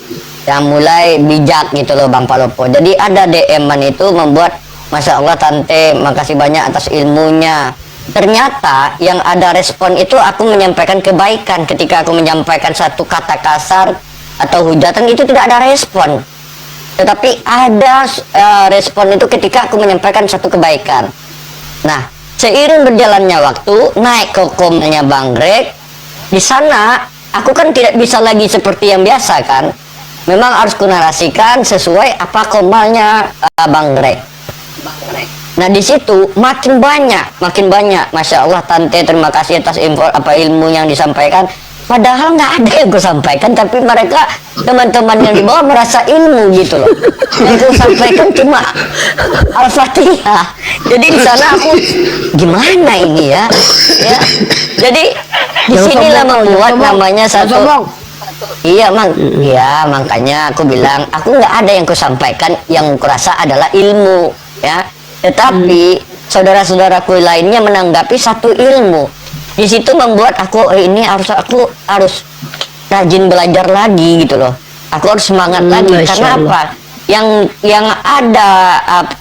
yang mulai bijak gitu loh Bang Palopo. Jadi ada DM-an itu membuat, Masya Allah Tante, makasih banyak atas ilmunya. Ternyata yang ada respon itu aku menyampaikan kebaikan. Ketika aku menyampaikan satu kata kasar atau hujatan itu tidak ada respon. Tetapi ada respon itu ketika aku menyampaikan satu kebaikan. Nah, seiring berjalannya waktu, naik ke komnya Bang Greg. Di sana aku kan tidak bisa lagi seperti yang biasa kan. Memang harus kunarasikan sesuai apa komalnya Bang Greg. Nah di situ makin banyak, Masya Allah Tante, terima kasih atas ilmu yang disampaikan. Padahal nggak ada yang gue sampaikan, tapi mereka teman-teman yang di bawah merasa ilmu gitu loh. Yang gue sampaikan cuma Al-Fatihah. Jadi di sana aku gimana ini ya? Jadi di sinilah membuat namanya satu. Iya iya makanya aku bilang aku nggak ada yang kusampaikan, yang kurasa adalah ilmu ya. Tetapi saudara-saudaraku lainnya menanggapi satu ilmu. Di situ membuat aku ini aku harus rajin belajar lagi gitu loh. Aku harus semangat lagi karena apa? Yang ada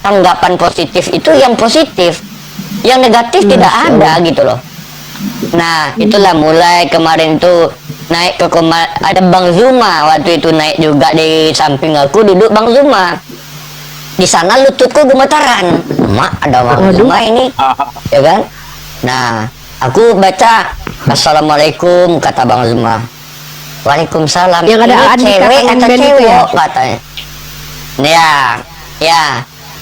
tanggapan positif itu yang positif, yang negatif tidak ada gitu loh. Nah itulah mulai kemarin itu naik ke ada Bang Zuma, waktu itu naik juga di samping aku duduk Bang Zuma. Di sana lututku gemetaran, Mak ada Bang Zuma ini, ya kan? Nah aku baca Assalamualaikum, kata Bang Zuma. Waalaikumsalam. Yang ada ini Andika cewek Kangen atau Band itu cewek ya? katanya. Ya.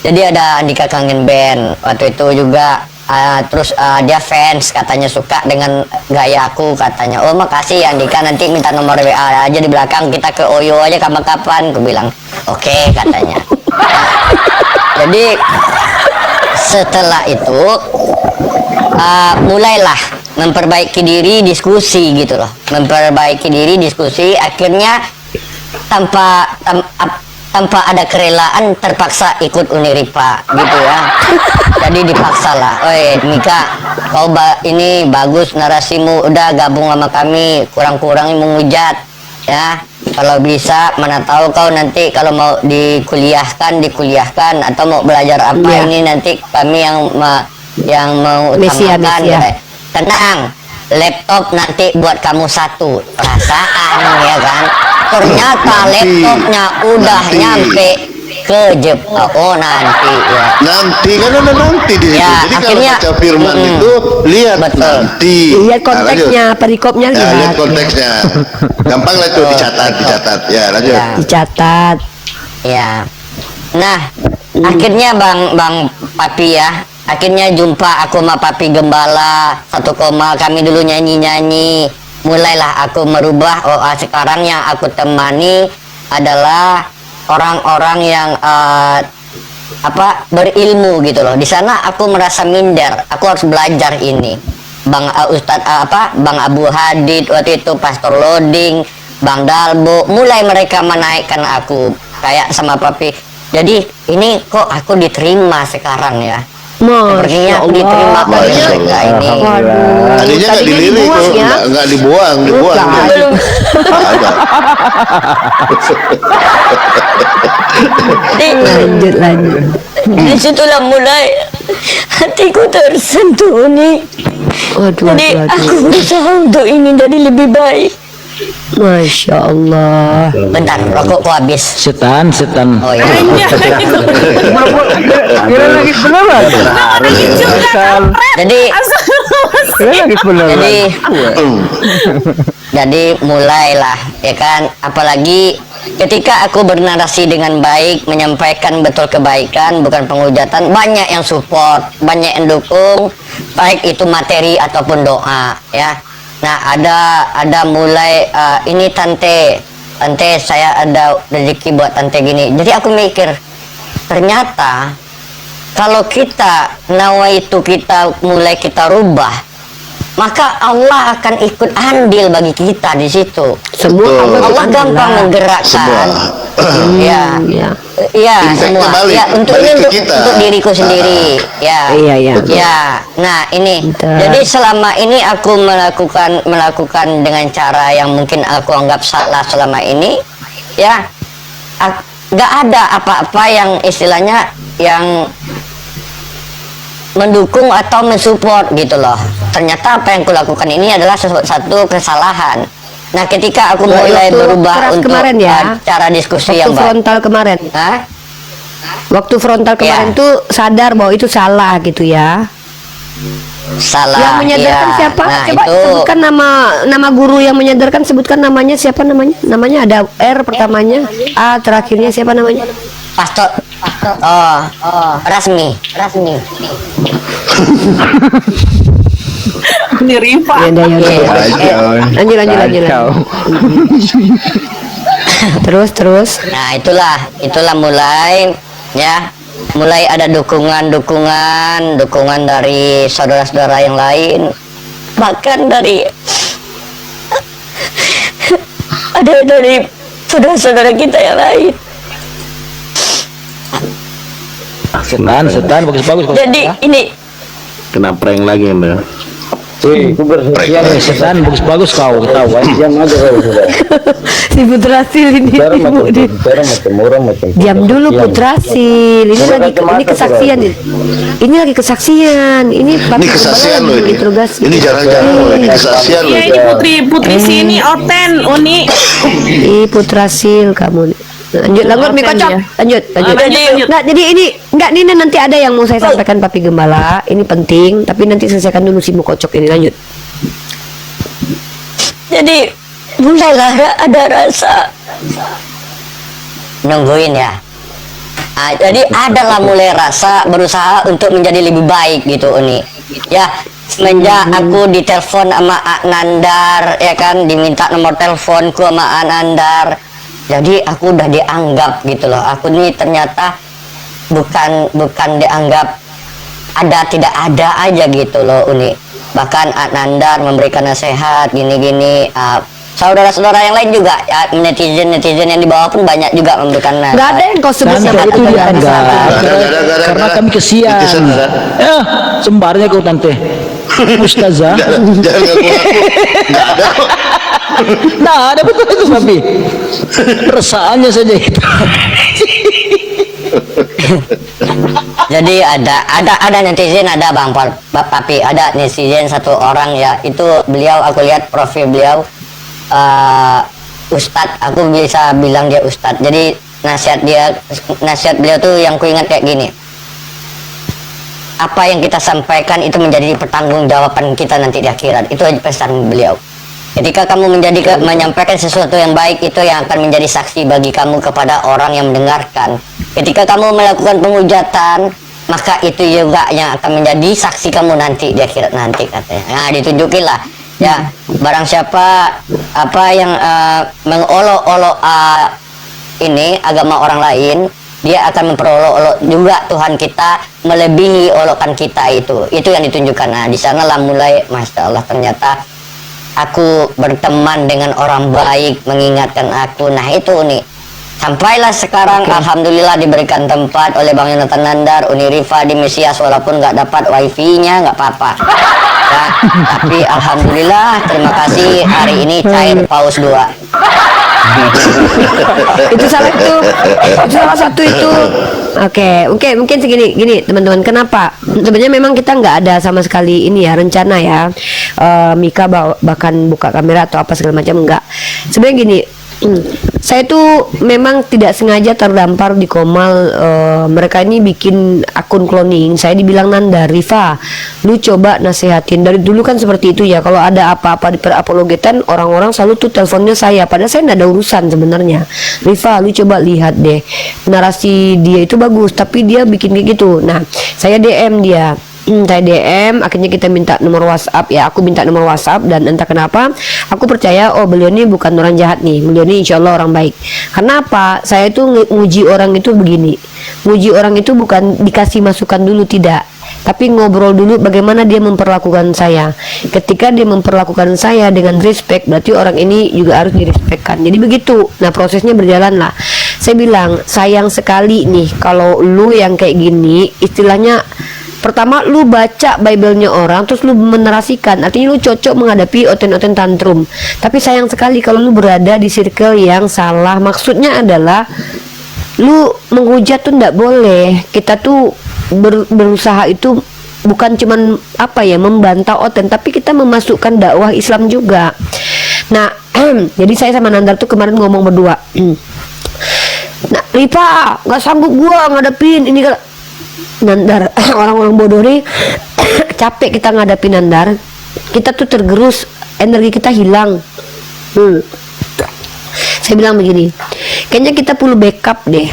Jadi ada Andika Kangen Band waktu itu juga. Terus dia fans katanya, suka dengan gaya aku katanya. Oh makasih ya Andika, nanti minta nomor WA aja di belakang, kita ke Oyo aja kapan-kapan. Aku bilang oke, katanya. Jadi setelah itu mulailah memperbaiki diri, diskusi gitu loh, akhirnya tanpa ada kerelaan terpaksa ikut Uniripa gitu ya. Jadi dipaksa lah, oi Mika, kau ini bagus narasimu, udah gabung sama kami, kurang-kurangin menghujat ya. Kalau bisa, mana tahu kau nanti kalau mau dikuliahkan atau mau belajar apa ini nanti kami yang mau utamakan. Tenang, laptop nanti buat kamu satu, perasaan ya kan. Ternyata laptopnya udah nyampe ke Jepang. Oh nanti ya. Nanti kan ada nanti di situ. Ya, Jadi akhirnya, kalau baca firman itu lihat betul. nanti. Lihat konteksnya, perikopnya Ya, lihat. lihat konteksnya. Gampang lah itu dicatat. Ya, lanjut. Ya. Dicatat. Ya. Nah, akhirnya Bang Papi ya. Akhirnya jumpa aku sama Papi Gembala satu koma, kami dulu nyanyi-nyanyi. Mulailah aku merubah. Sekarang yang aku temani adalah orang-orang yang berilmu gitu loh. Di sana aku merasa minder. Aku harus belajar ini. Bang Bang Abu Hadid waktu itu, Pastor Loading, Bang Dalbo, mulai mereka menaikkan aku kayak sama Papi. Jadi ini kok aku diterima sekarang ya. Sepertinya aku diterima oleh mereka ini. Tadinya nggak dilirik, nggak dibuang. Belum. Ada. Lanjut. Disitulah mulai hatiku tersentuh nih. Jadi aku berusaha untuk ingin jadi lebih baik. Masya Allah. Bentar, rokokku habis. Setan. Oh iya. Jadi jadi mulailah ya kan, apalagi ketika aku bernarasi dengan baik, menyampaikan betul kebaikan bukan penghujatan, banyak yang support, banyak yang dukung, baik itu materi ataupun doa ya. Nah ada mulai ini tante saya ada rezeki buat tante gini. Jadi aku mikir ternyata kalau kita nawaitu kita mulai kita rubah, maka Allah akan ikut andil bagi kita di situ. Semua Allah gampang menggerakkan. Ya, semua. balik, Ya, untuk balik ini ke untuk, kita. untuk diriku sendiri. Ya. Iya. Ya. Nah, ini. Betul. Jadi selama ini aku melakukan dengan cara yang mungkin aku anggap salah selama ini, ya. Nggak ada apa-apa yang istilahnya yang mendukung atau mensupport gitu loh. Ternyata apa yang kulakukan ini adalah satu kesalahan. Nah, ketika aku mulai Waktu berubah keras untuk kemarin ya, cara diskusi waktu yang baik. frontal kemarin. Hah? Waktu frontal kemarin Ya. tuh sadar bahwa itu salah gitu ya. Salah. Yang menyadarkan ya. siapa? Nah, Coba itu sebutkan nama guru yang menyadarkan, sebutkan namanya, siapa namanya? Namanya ada R pertamanya, A terakhirnya, siapa namanya? pastor. Oh, Rasmi. Ini Rifa. Ya, lanjut. Terus. Nah, itulah mulai ya. Mulai ada dukungan dari saudara-saudara yang lain, bahkan dari saudara-saudara kita yang lain. Setan, bagus. Jadi ini Kena prank lagi Anda. Setan, bagus kau ketahuan. Si Putrasil ini. Diam dulu Putrasil. Ini kesaksian. Ini lagi kesaksian. Ini Ini kesaksian loh ini. interogasi. Ini jarang-jarang loh ini kesaksian loh. Iya, ini putri sini Oten Uni. Ih Putrasil kamu. Lanjut mie kocok. Lanjut. Jadi ini nanti ada yang mau saya sampaikan Papi Gembala. Ini penting, tapi nanti selesaikan dulu si mie kocok ini. Lanjut. jadi mulailah ada rasa nungguin ya. Jadi adalah mulai rasa berusaha untuk menjadi lebih baik gitu Uni. Ya, semenjak aku ditelepon sama Ak Nandar ya kan, diminta nomor teleponku sama Ak Nandar. Jadi aku udah dianggap gitu loh. Aku nih ternyata bukan dianggap tidak ada aja gitu loh Uni. Bahkan Ak Nandar memberikan nasihat gini-gini. Saudara-saudara yang lain juga ya, netizen yang di bawah pun banyak juga memberikan nasihat. Gak ada yang kau sebut Tante nama itu Tuhan. dianggap Gara-gara. karena kami kesian. Netizen ada. Ya, sembarnya kau tante. Ustazah. Jangan ngaku-ngaku. Nggak ada kok. Nah, ada betul itu Papi. Perasaannya saja itu. Jadi ada netizen, ada Bang Papi, ada netizen satu orang ya, itu beliau aku lihat profil beliau Ustadz, aku bisa bilang dia Ustadz. Jadi nasihat beliau tuh yang ku ingat kayak gini. Apa yang kita sampaikan itu menjadi pertanggungjawaban kita nanti di akhirat. Itu aja pesan beliau. Ketika kamu menyampaikan sesuatu yang baik, itu yang akan menjadi saksi bagi kamu kepada orang yang mendengarkan. Ketika kamu melakukan penghujatan, maka itu juga yang akan menjadi saksi kamu nanti di akhirat nanti katanya. Nah, ditunjukin lah ya, barang siapa yang mengolok-olok ini agama orang lain, dia akan memperolok-olok juga Tuhan kita, melebihi olokan kita itu yang ditunjukkan. Nah, di sanalah mulai, Masya Allah, ternyata aku berteman dengan orang baik mengingatkan aku. Nah itu nih, sampailah sekarang alhamdulillah diberikan tempat oleh Bang Yonatan Nandar, Uni Rifa di Mesias, walaupun nggak dapat wifi-nya nggak apa-apa ya, tapi alhamdulillah terima kasih hari ini cair paus 2. Itu salah satu itu. Oke, mungkin segini gini teman-teman. Kenapa? Sebenarnya memang kita nggak ada sama sekali ini ya rencana ya. Mika bahkan buka kamera atau apa segala macam, enggak. Sebenarnya gini, saya tuh memang tidak sengaja terdampar di Komal. Mereka ini bikin akun cloning. Saya dibilang, Nanda, Rifa, lu coba nasehatin. Dari dulu kan seperti itu ya. Kalau ada apa-apa di perapologetan, orang-orang selalu tuh teleponnya saya. Padahal saya nggak ada urusan sebenarnya. Rifa, lu coba lihat deh, narasi dia itu bagus, tapi dia bikin kayak gitu. Nah, saya DM dia. Saya DM, akhirnya kita minta nomor WhatsApp ya. Aku minta nomor WhatsApp, dan entah kenapa aku percaya, oh beliau ini bukan orang jahat nih, beliau ini insya Allah orang baik. Kenapa? Saya itu nguji orang itu begini, nguji orang itu bukan dikasih masukan dulu, tidak, tapi ngobrol dulu bagaimana dia memperlakukan saya. Ketika dia memperlakukan saya dengan respect, berarti orang ini juga harus direspekkan. Jadi begitu. Nah, prosesnya berjalan lah. Saya bilang, sayang sekali nih kalau lu yang kayak gini, istilahnya pertama lu baca Bible-nya orang terus lu menarasikan, artinya lu cocok menghadapi oten-oten tantrum. Tapi sayang sekali kalau lu berada di circle yang salah. Maksudnya adalah lu menghujat tuh ndak boleh. Kita tuh berusaha itu bukan cuman apa ya, membantah oten, tapi kita memasukkan dakwah Islam juga. Nah, jadi saya sama Nandar tuh kemarin ngomong berdua. Nah, Rifa, nggak sanggup gua ngadepin ini kan. Nandar, orang-orang bodoh nih capek kita ngadapin Nandar. Kita tuh tergerus, energi kita hilang. Saya bilang begini, kayaknya kita perlu backup deh.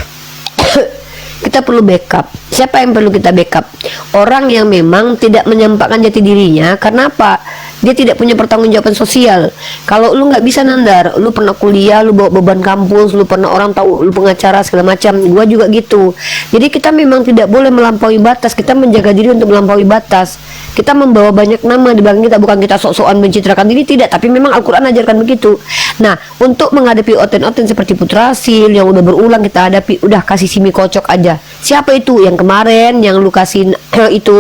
Kita perlu backup. Siapa yang perlu kita backup? Orang yang memang tidak menyampaikan jati dirinya. Karena apa? Dia tidak punya pertanggungjawaban sosial. Kalau lu nggak bisa Nandar, lu pernah kuliah, lu bawa beban kampus, lu pernah orang tahu lu pengacara segala macam. Gua juga gitu. Jadi kita memang tidak boleh melampaui batas. Kita menjaga diri untuk melampaui batas. Kita membawa banyak nama di belakang kita, bukan kita sok-sokan mencitrakan diri, tidak. Tapi memang Al-Quran ajarkan begitu. Nah, untuk menghadapi oten-oten seperti Putra Asil yang udah berulang kita hadapi, udah kasih simi kocok aja. Siapa itu yang kemarin yang lu kasih itu?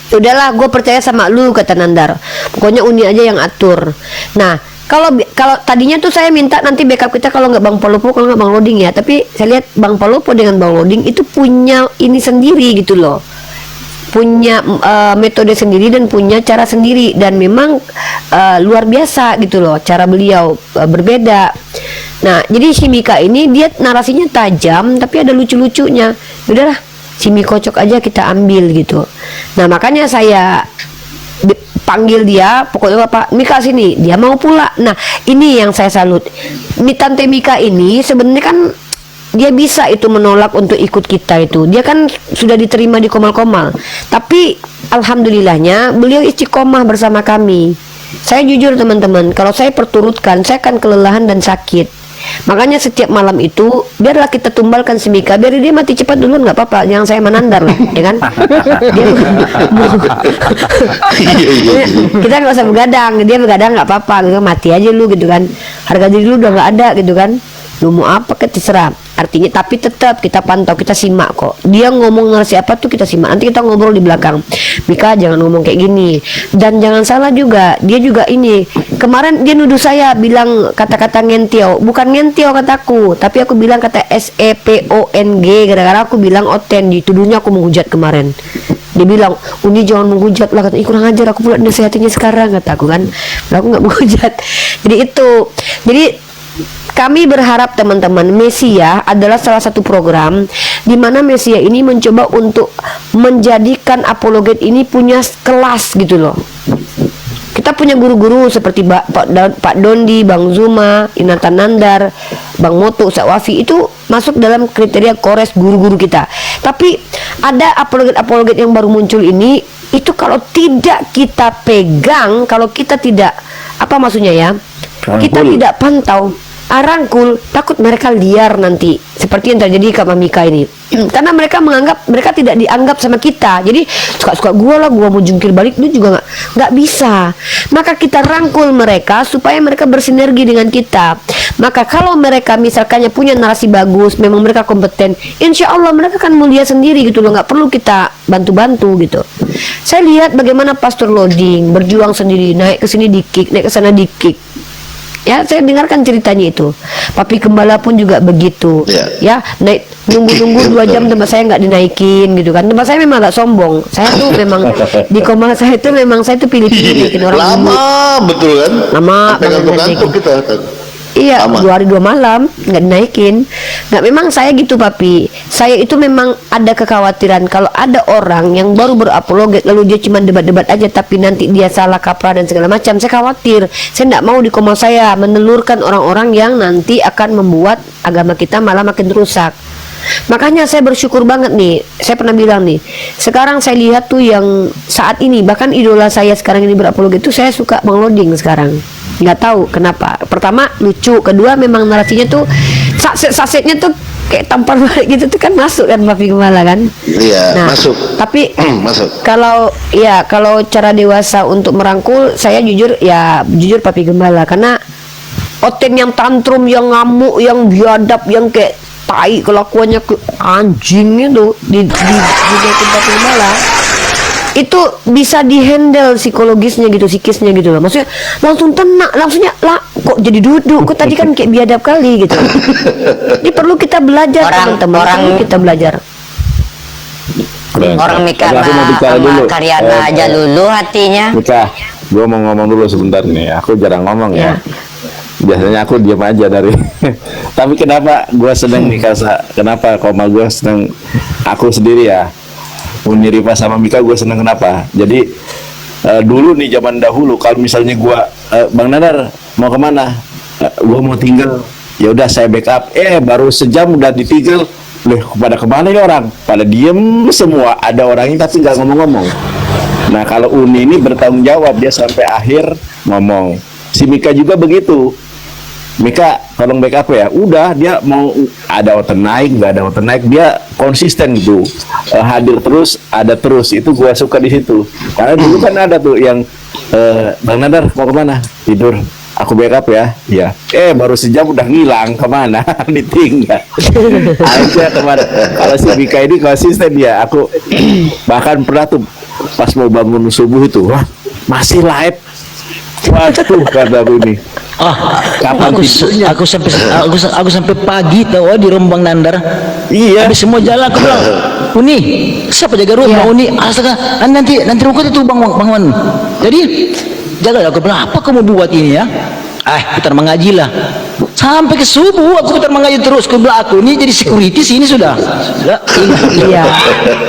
Ya udahlah, gue percaya sama lu, kata Nandar. Pokoknya Uni aja yang atur. Nah, kalau tadinya tuh saya minta nanti backup kita kalau nggak Bang Palopo, kalau nggak Bang Loading ya. Tapi saya lihat Bang Palopo dengan Bang Loading itu punya ini sendiri gitu loh, punya metode sendiri dan punya cara sendiri, dan memang luar biasa gitu loh cara beliau, berbeda. Nah, jadi si Mika ini dia narasinya tajam tapi ada lucu-lucunya. Udahlah, si Mika kocok aja kita ambil gitu. Nah, makanya saya panggil dia, pokoknya Pak Mika sini, dia mau pula. Nah, ini yang saya salut. Tante Mika ini sebenarnya kan dia bisa itu menolak untuk ikut kita itu. Dia kan sudah diterima di Komal-Komal. Tapi alhamdulillahnya beliau istiqomah bersama kami. Saya jujur teman-teman, kalau saya perturutkan, saya akan kelelahan dan sakit. Makanya setiap malam itu biarlah kita tumbalkan si Mika, biar dia mati cepat dulu nggak apa-apa, yang saya menandar lah, ya kan? Kita nggak usah begadang, dia begadang nggak apa-apa, gitu, mati aja lu gitu kan. Harga diri lu udah nggak ada gitu kan. Lu mau apa terserah. Artinya tapi tetap kita pantau, kita simak kok. Dia ngomong narasi apa tuh kita simak. Nanti kita ngobrol di belakang. Mika jangan ngomong kayak gini. Dan jangan salah juga, dia juga ini. Kemarin dia nuduh saya bilang kata-kata ngentio. Bukan ngentio kataku, tapi aku bilang kata SEPONG gara-gara aku bilang oten. Dituduhnya aku menghujat kemarin. Dia bilang, Uni jangan menghujat lah, kata, kurang ajar, aku pula nasihatinya sekarang, kataku kan. Aku nggak menghujat. Jadi itu. Jadi kami berharap teman-teman, Mesia adalah salah satu program di mana Mesia ini mencoba untuk menjadikan apologet ini punya kelas gitu loh. Kita punya guru-guru seperti Pak Dondi, Bang Zuma, Inatan Nandar, Bang Moto, Sakwafi, itu masuk dalam kriteria kores guru-guru kita. Tapi ada apologet-apologet yang baru muncul ini, itu kalau tidak kita pegang, kalau kita tidak, apa maksudnya ya, kita tidak pantau, rangkul, takut mereka liar nanti seperti yang terjadi sama Mika ini. Karena mereka menganggap, mereka tidak dianggap sama kita, jadi suka-suka gua lah, gua mau jungkir balik, itu juga nggak bisa. Maka kita rangkul mereka supaya mereka bersinergi dengan kita. Maka kalau mereka misalkannya punya narasi bagus, memang mereka kompeten, insya Allah mereka akan mulia sendiri gitu loh, nggak perlu kita bantu-bantu gitu. Saya lihat bagaimana Pastor Loading berjuang sendiri, naik ke sini di kick, naik ke sana di kick. Ya, saya dengarkan ceritanya itu. Papi Gembala pun juga begitu. Ya, naik nunggu-nunggu 2 jam tempat saya nggak dinaikin gitu kan. Tempat saya memang agak sombong. Saya tuh memang di Komal saya itu memang saya tuh pilih-pilih naikin orang dulu. Lama betul kan? Lama Sampai ngantuk-ngantuk kita kan. Iya, Lama. 2 hari 2 malam nggak dinaikin. Nggak, memang saya gitu papi. Saya itu memang ada kekhawatiran kalau ada orang yang baru berapologet lalu dia cuma debat-debat aja tapi nanti dia salah kaprah dan segala macam. Saya khawatir. Saya nggak mau di Komal saya menelurkan orang-orang yang nanti akan membuat agama kita malah makin rusak. Makanya saya bersyukur banget nih. Saya pernah bilang nih, sekarang saya lihat tuh yang saat ini bahkan idola saya sekarang ini berapologet itu saya suka mengloding sekarang. Nggak tahu kenapa. Pertama lucu, kedua memang narasinya tuh saset-sasetnya tuh kayak tampar balik gitu tuh kan masuk kan Papi Gembala kan. Iya, masuk. Tapi Masuk. kalau cara dewasa untuk merangkul, saya jujur Papi Gembala, karena Oten yang tantrum, yang ngamuk, yang biadab, yang kayak tai kelakuannya ke anjing itu di Papi Gembala itu bisa dihandle psikologisnya gitu, psikisnya gitu loh. Maksudnya langsung tenang, langsungnya lah kok jadi duduk, kok tadi kan kayak biadab kali gitu. Ini perlu kita belajar teman-teman, perlu kita belajar. Orang Mika Aku mau bicara sama dulu. Karyana aja dulu hatinya. Mika, gue mau ngomong dulu sebentar nih. Aku jarang ngomong ya. Biasanya aku diam aja dari. Tapi kenapa gue seneng nih Kasa? Kenapa Komal gue seneng? Aku sendiri ya. Uni Rifa sama Mika gue seneng kenapa? Jadi dulu nih zaman dahulu kalau misalnya gue Bang Nadar mau kemana? Gue mau tinggal. Ya udah saya backup. Baru sejam udah ditinggal. Pada kemana nih orang? Pada diem semua. Ada orangnya tapi nggak ngomong-ngomong. Nah kalau Uni ini bertanggung jawab, dia sampai akhir ngomong. Si Mika juga begitu. Mika tolong backup ya. Udah, dia mau ada outer naik, nggak ada outer naik, dia konsisten gitu. Hadir terus, ada terus. Itu gua suka di situ. Karena dulu kan ada tuh yang Bang Nadar mau kemana? Tidur. Aku backup ya. Ya. Baru sejam udah ngilang kemana? Ditinggal. Aja kemana? Kalau si Mika ini konsisten dia. Aku bahkan pernah tuh pas mau bangun subuh itu, wah masih live. Waduh, kata aku ini. Kapan tidurnya? Aku sampai pagi tahu di Rombang Nandar. Iya. Habis semua jalan aku bilang, Uni, siapa jaga rumah Uni? Astaga, nanti ruko itu Bang Wan. Jadi jaga, aku bilang apa kamu buat ini ya? Putar mengaji lah. Sampai ke subuh aku putar mengaji terus. Aku bilang aku ini jadi security sini sudah. Iya.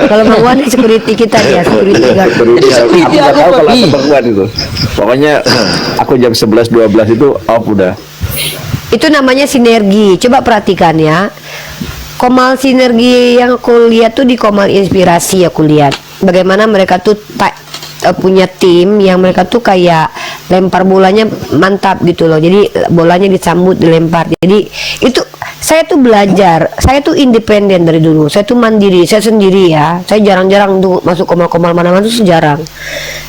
Kalau Bang Wan security kita dia, security guard. Security Aku aku tahu kalau Papi. ada Bang Wan itu. Pokoknya aku jam 11-12 itu off udah. Itu namanya sinergi. Coba perhatikan ya. Komal sinergi yang aku lihat tuh di Komal Inspirasi aku lihat. Bagaimana mereka tuh punya tim yang mereka tuh kayak lempar bolanya mantap gitu loh. Jadi bolanya disambut, dilempar. Jadi itu saya tuh belajar. Saya tuh independen dari dulu. Saya tuh mandiri, saya sendiri ya. Saya jarang-jarang tuh masuk Komal-Komal mana-mana tuh jarang.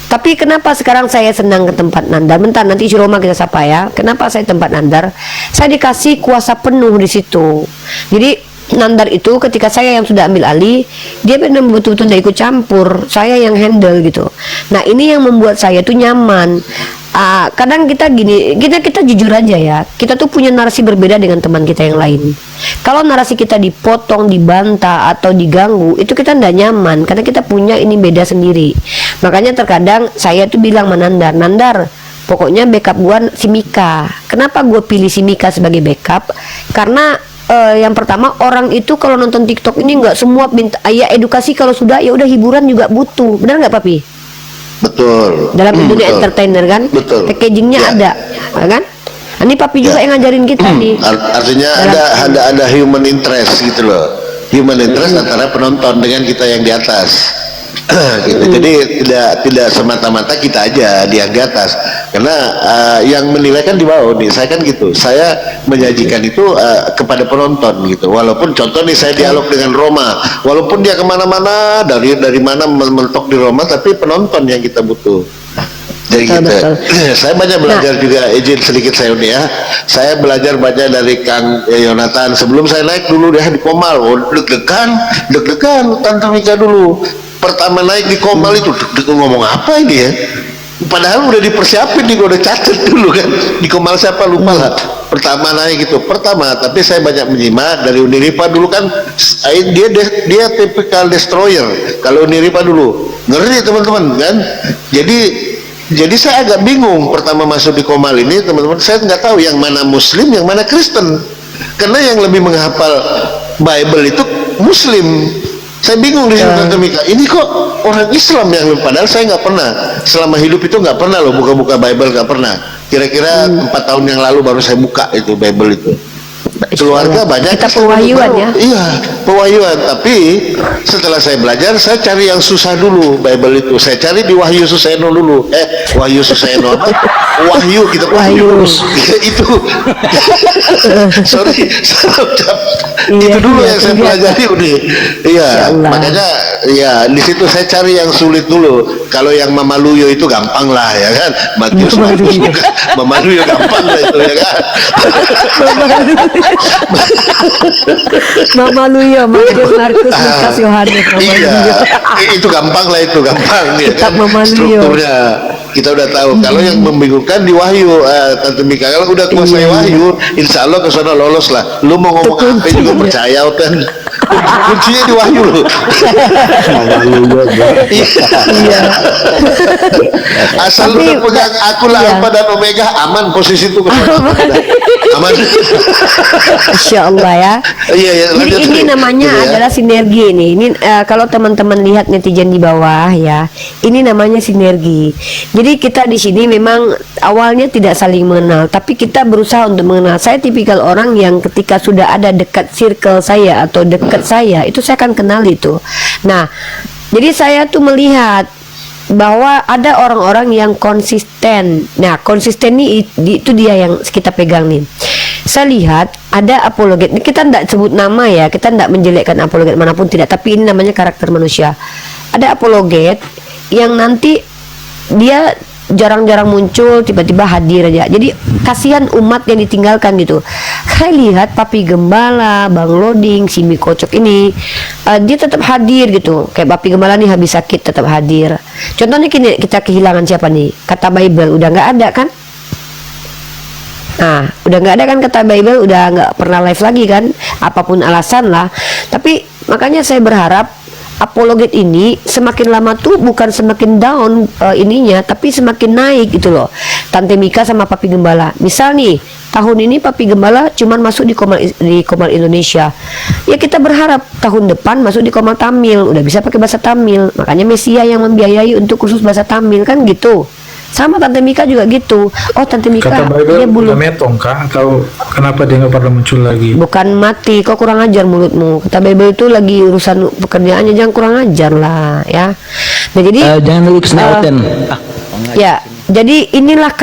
Tapi kenapa sekarang saya senang ke tempat Nandar? Bentar, nanti si Roma kita sapa ya. Kenapa saya tempat Nandar? Saya dikasih kuasa penuh di situ. Jadi Nandar itu ketika saya yang sudah ambil alih, dia benar betul-betul tidak ikut campur, saya yang handle gitu. Nah ini yang membuat saya tuh nyaman. Kadang kita gini, kita jujur aja ya, kita tuh punya narasi berbeda dengan teman kita yang lain. Kalau narasi kita dipotong, dibantah atau diganggu, itu kita tidak nyaman karena kita punya ini beda sendiri. Makanya terkadang saya tuh bilang sama Nandar, pokoknya backup gua si Mika. Kenapa gue pilih si Mika sebagai backup? Karena yang pertama, orang itu kalau nonton TikTok ini nggak semua minta edukasi, kalau sudah ya udah hiburan juga butuh, benar nggak Papi? Betul. Dalam dunia betul. entertainer kan, Betul. packagingnya Ya. ada, kan? Ini Papi juga yang ngajarin kita nih. Artinya ada human interest gitu loh. Human interest antara penonton dengan kita yang di atas. Gitu. Jadi tidak semata-mata kita aja di yang di atas, karena yang menilai kan di bawah nih. Saya kan gitu, saya menyajikan itu kepada penonton gitu. Walaupun contoh nih saya dialog dengan Roma, walaupun dia kemana-mana dari mana mentok di Roma, tapi penonton yang kita butuh. Jadi Betul. Saya banyak belajar juga, izin sedikit saya Uni ya. Saya belajar banyak dari Kang Yonatan. Sebelum saya naik dulu dia di Komal, deg-degan Tante Mika dulu. Pertama naik di Komal itu deg-degan ngomong apa ini ya? Padahal udah dipersiapin nih, udah catat dulu kan di Komal siapa lupa lah. Pertama naik itu tapi saya banyak menyimak dari Uniripa dulu kan. Dia tipikal destroyer kalau Uniripa dulu, ngeri teman-teman kan. Jadi saya agak bingung pertama masuk di Komal ini teman-teman. Saya nggak tahu yang mana Muslim yang mana Kristen, karena yang lebih menghafal Bible itu Muslim. Saya bingung di situ Tante Mika, ini kok orang Islam yang, padahal saya nggak pernah selama hidup itu nggak pernah loh buka-buka Bible, nggak pernah. Kira-kira 4 tahun yang lalu baru saya buka itu Bible itu. Keluarga banyak kita pewahyuan ya. Iya, pewahyuan. Tapi setelah saya belajar, saya cari yang susah dulu Bible itu. Saya cari di Wahyu Suseno dulu. Wahyu Suseno apa? Wahyu kita Wahyu. Itu. sorry, salah ucap. Itu dulu yang saya pelajari udah. Iya, makanya ya di situ saya cari yang sulit dulu. Kalau yang Mama Luyo itu gampang lah ya kan. Matius Mama Luyo gampang lah itu ya kan. Mama Luyo, Matius, Markus, Lukas, Yohanes. Iya, itu gampang lah, itu gampang ya kan. Strukturnya kita udah tahu. Kalau yang membingungkan di Wahyu, Tante Mika, kalau udah kuasai Wahyu, insya Allah ke sana lolos lah. Lu mau ngomong apa juga percaya kan. Kuncinya di Wahyu lu. Iya. Asal lu udah pegang akulah Alfa dan Omega, aman posisi itu. Aman. Insya Allah ya. Jadi ini namanya adalah sinergi ini. Ini kalau teman-teman lihat netizen di bawah ya, ini namanya sinergi. Jadi kita di sini memang awalnya tidak saling mengenal, tapi kita berusaha untuk mengenal. Saya tipikal orang yang ketika sudah ada dekat circle saya atau dekat saya, itu saya akan kenal itu. Nah, jadi saya tuh melihat bahwa ada orang-orang yang konsisten. Nah, konsisten ini itu dia yang kita pegang nih. Saya lihat ada apologet. Kita tidak sebut nama ya, kita tidak menjelekkan apologet manapun tidak. Tapi ini namanya karakter manusia. Ada apologet yang nanti dia jarang-jarang muncul, tiba-tiba hadir aja. Jadi kasihan umat yang ditinggalkan gitu. Saya lihat Papi Gembala, Bang Loding, si Mie Kocok ini, dia tetap hadir gitu. Kayak Papi Gembala nih habis sakit tetap hadir. Contohnya gini, kita kehilangan siapa nih? Kata Bible udah nggak ada kan? Nah, udah nggak ada kan kata Bible, udah nggak pernah live lagi kan? Apapun alasan lah. Tapi makanya saya berharap apologet ini semakin lama tuh bukan semakin down ininya, tapi semakin naik gitu loh. Tante Mika sama Papi Gembala. Misal nih, tahun ini Papi Gembala cuman masuk di Komal Indonesia. Ya kita berharap tahun depan masuk di Komal Tamil, udah bisa pakai bahasa Tamil. Makanya Mesia yang membiayai untuk kursus bahasa Tamil kan gitu. Sama Tante Mika juga gitu. Oh, Tante Mika kata Bible dia belum metong kah, atau kenapa dia nggak pernah muncul lagi? Bukan mati, kok kurang ajar mulutmu. Kata Bible itu lagi urusan pekerjaannya, jangan kurang ajar lah ya. Nah jadi jangan dulu kesanauten. Ya, jadi inilah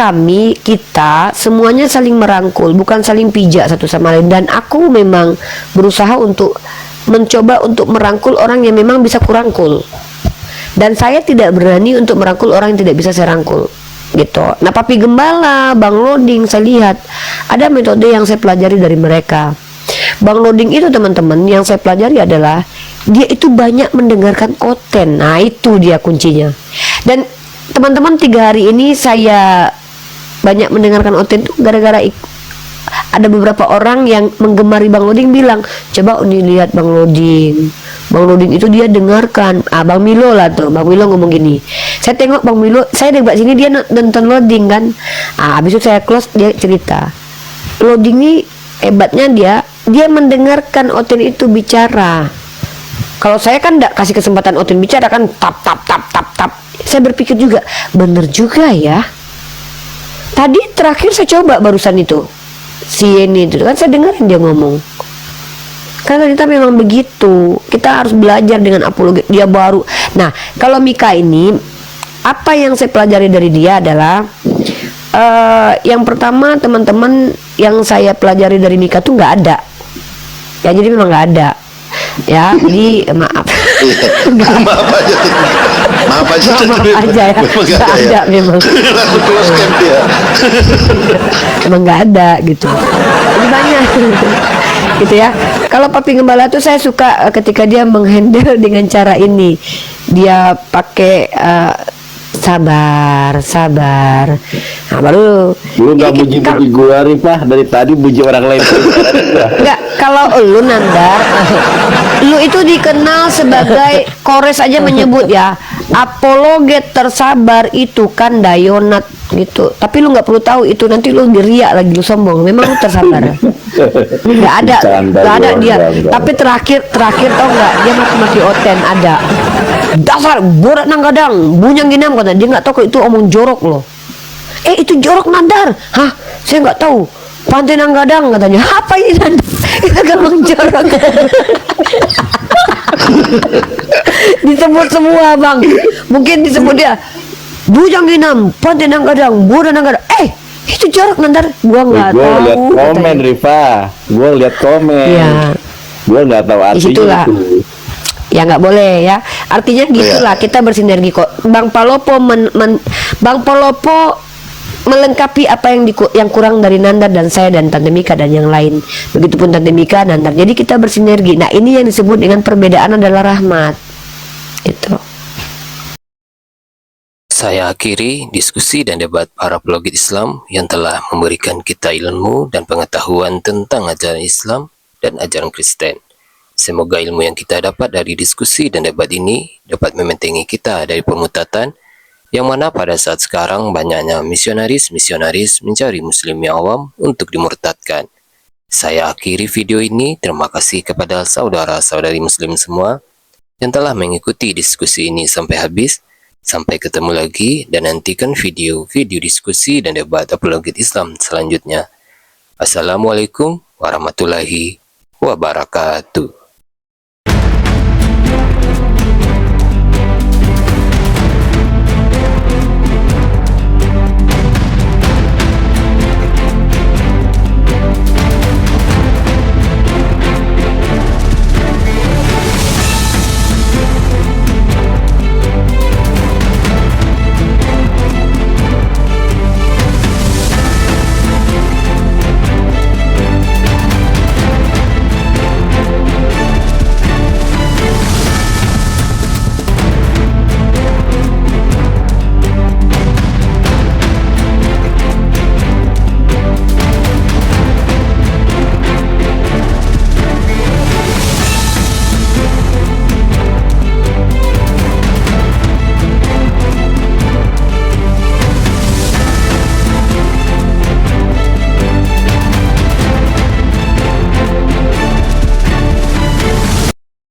kita semuanya saling merangkul, bukan saling pijak satu sama lain. Dan aku memang berusaha untuk mencoba untuk merangkul orang yang memang bisa kurangkul. Dan saya tidak berani untuk merangkul orang yang tidak bisa saya rangkul gitu. Nah, Papi Gembala, Bang Loding, saya lihat ada metode yang saya pelajari dari mereka. Bang Loding itu teman-teman yang saya pelajari adalah dia itu banyak mendengarkan oten. Nah, itu dia kuncinya. Dan teman-teman 3 hari ini saya banyak mendengarkan oten itu gara-gara ada beberapa orang yang menggemari Bang Loding bilang, coba Uni lihat Bang Loding. Bang Loding itu dia dengarkan. Bang Milo lah tuh, Bang Milo ngomong gini. Saya tengok Bang Milo, saya debat sini dia nonton Loding kan. Habis itu saya close, dia cerita. Loding ini hebatnya dia mendengarkan Oten itu bicara. Kalau saya kan enggak kasih kesempatan Oten bicara kan tap. Saya berpikir juga, bener juga ya. Tadi terakhir saya coba barusan itu. Si ini itu kan saya dengerin dia ngomong. Karena kita memang begitu, kita harus belajar dengan apologet dia baru. Nah, kalau Mika ini, apa yang saya pelajari dari dia adalah yang pertama teman-teman yang saya pelajari dari Mika tuh nggak ada. Ya jadi memang nggak ada. Ya, jadi maaf. Maaf aja. Maaf aja ya. Nggak ada memang. Emang nggak ada gitu. Jadi banyak. Gitu ya. Kalau Papi Gembala tuh saya suka ketika dia menghandle dengan cara ini. Dia pakai sabar. Nah, baru Lu nggak Jadi kita- puji-puji gua Rifah, dari tadi puji orang lain. Enggak, kalau lu Nandar, lu itu dikenal sebagai Kores aja menyebut ya, apologet tersabar itu kan Dayonat gitu. Tapi lu nggak perlu tahu itu, nanti lu diriak lagi, lu sombong. Memang lu tersabar. Nggak ada, Bercanda nggak ada doang, dia. enggak. Tapi terakhir tau nggak? Dia maki-maki Oten ada. Dasar borak nang gadang, bunyang ginam kata dia, nggak tahu kalau itu omong jorok loh. Itu jorok Nandar. Hah? Saya nggak tahu. Pantai nang gadang katanya. Apa ini Nandar? Itu kan omong jorok. Disebut semua bang. Mungkin disebut dia bujang ginam, pantai nang gadang, borak nang gadang. Itu jorok Nandar. Gua nggak Gua tahu. lihat komen katanya. Rifah, gua lihat komen. Iya. Gua nggak tahu artinya Disitulah. itu. Ya nggak boleh ya. Artinya gitulah, kita bersinergi kok. Bang Palopo Bang Palopo melengkapi apa yang kurang dari Nandar dan saya dan Tante Mika dan yang lain. Begitupun Tante Mika, Nandar. Jadi kita bersinergi. Nah, ini yang disebut dengan perbedaan adalah rahmat. Itu. Saya akhiri diskusi dan debat para apologet Islam yang telah memberikan kita ilmu dan pengetahuan tentang ajaran Islam dan ajaran Kristen. Semoga ilmu yang kita dapat dari diskusi dan debat ini dapat membentengi kita dari pemutatan, yang mana pada saat sekarang banyaknya misionaris mencari muslim yang awam untuk dimurtadkan. Saya akhiri video ini. Terima kasih kepada saudara-saudari muslim semua yang telah mengikuti diskusi ini sampai habis. Sampai ketemu lagi dan nantikan video-video diskusi dan debat apologet Islam selanjutnya. Assalamualaikum warahmatullahi wabarakatuh.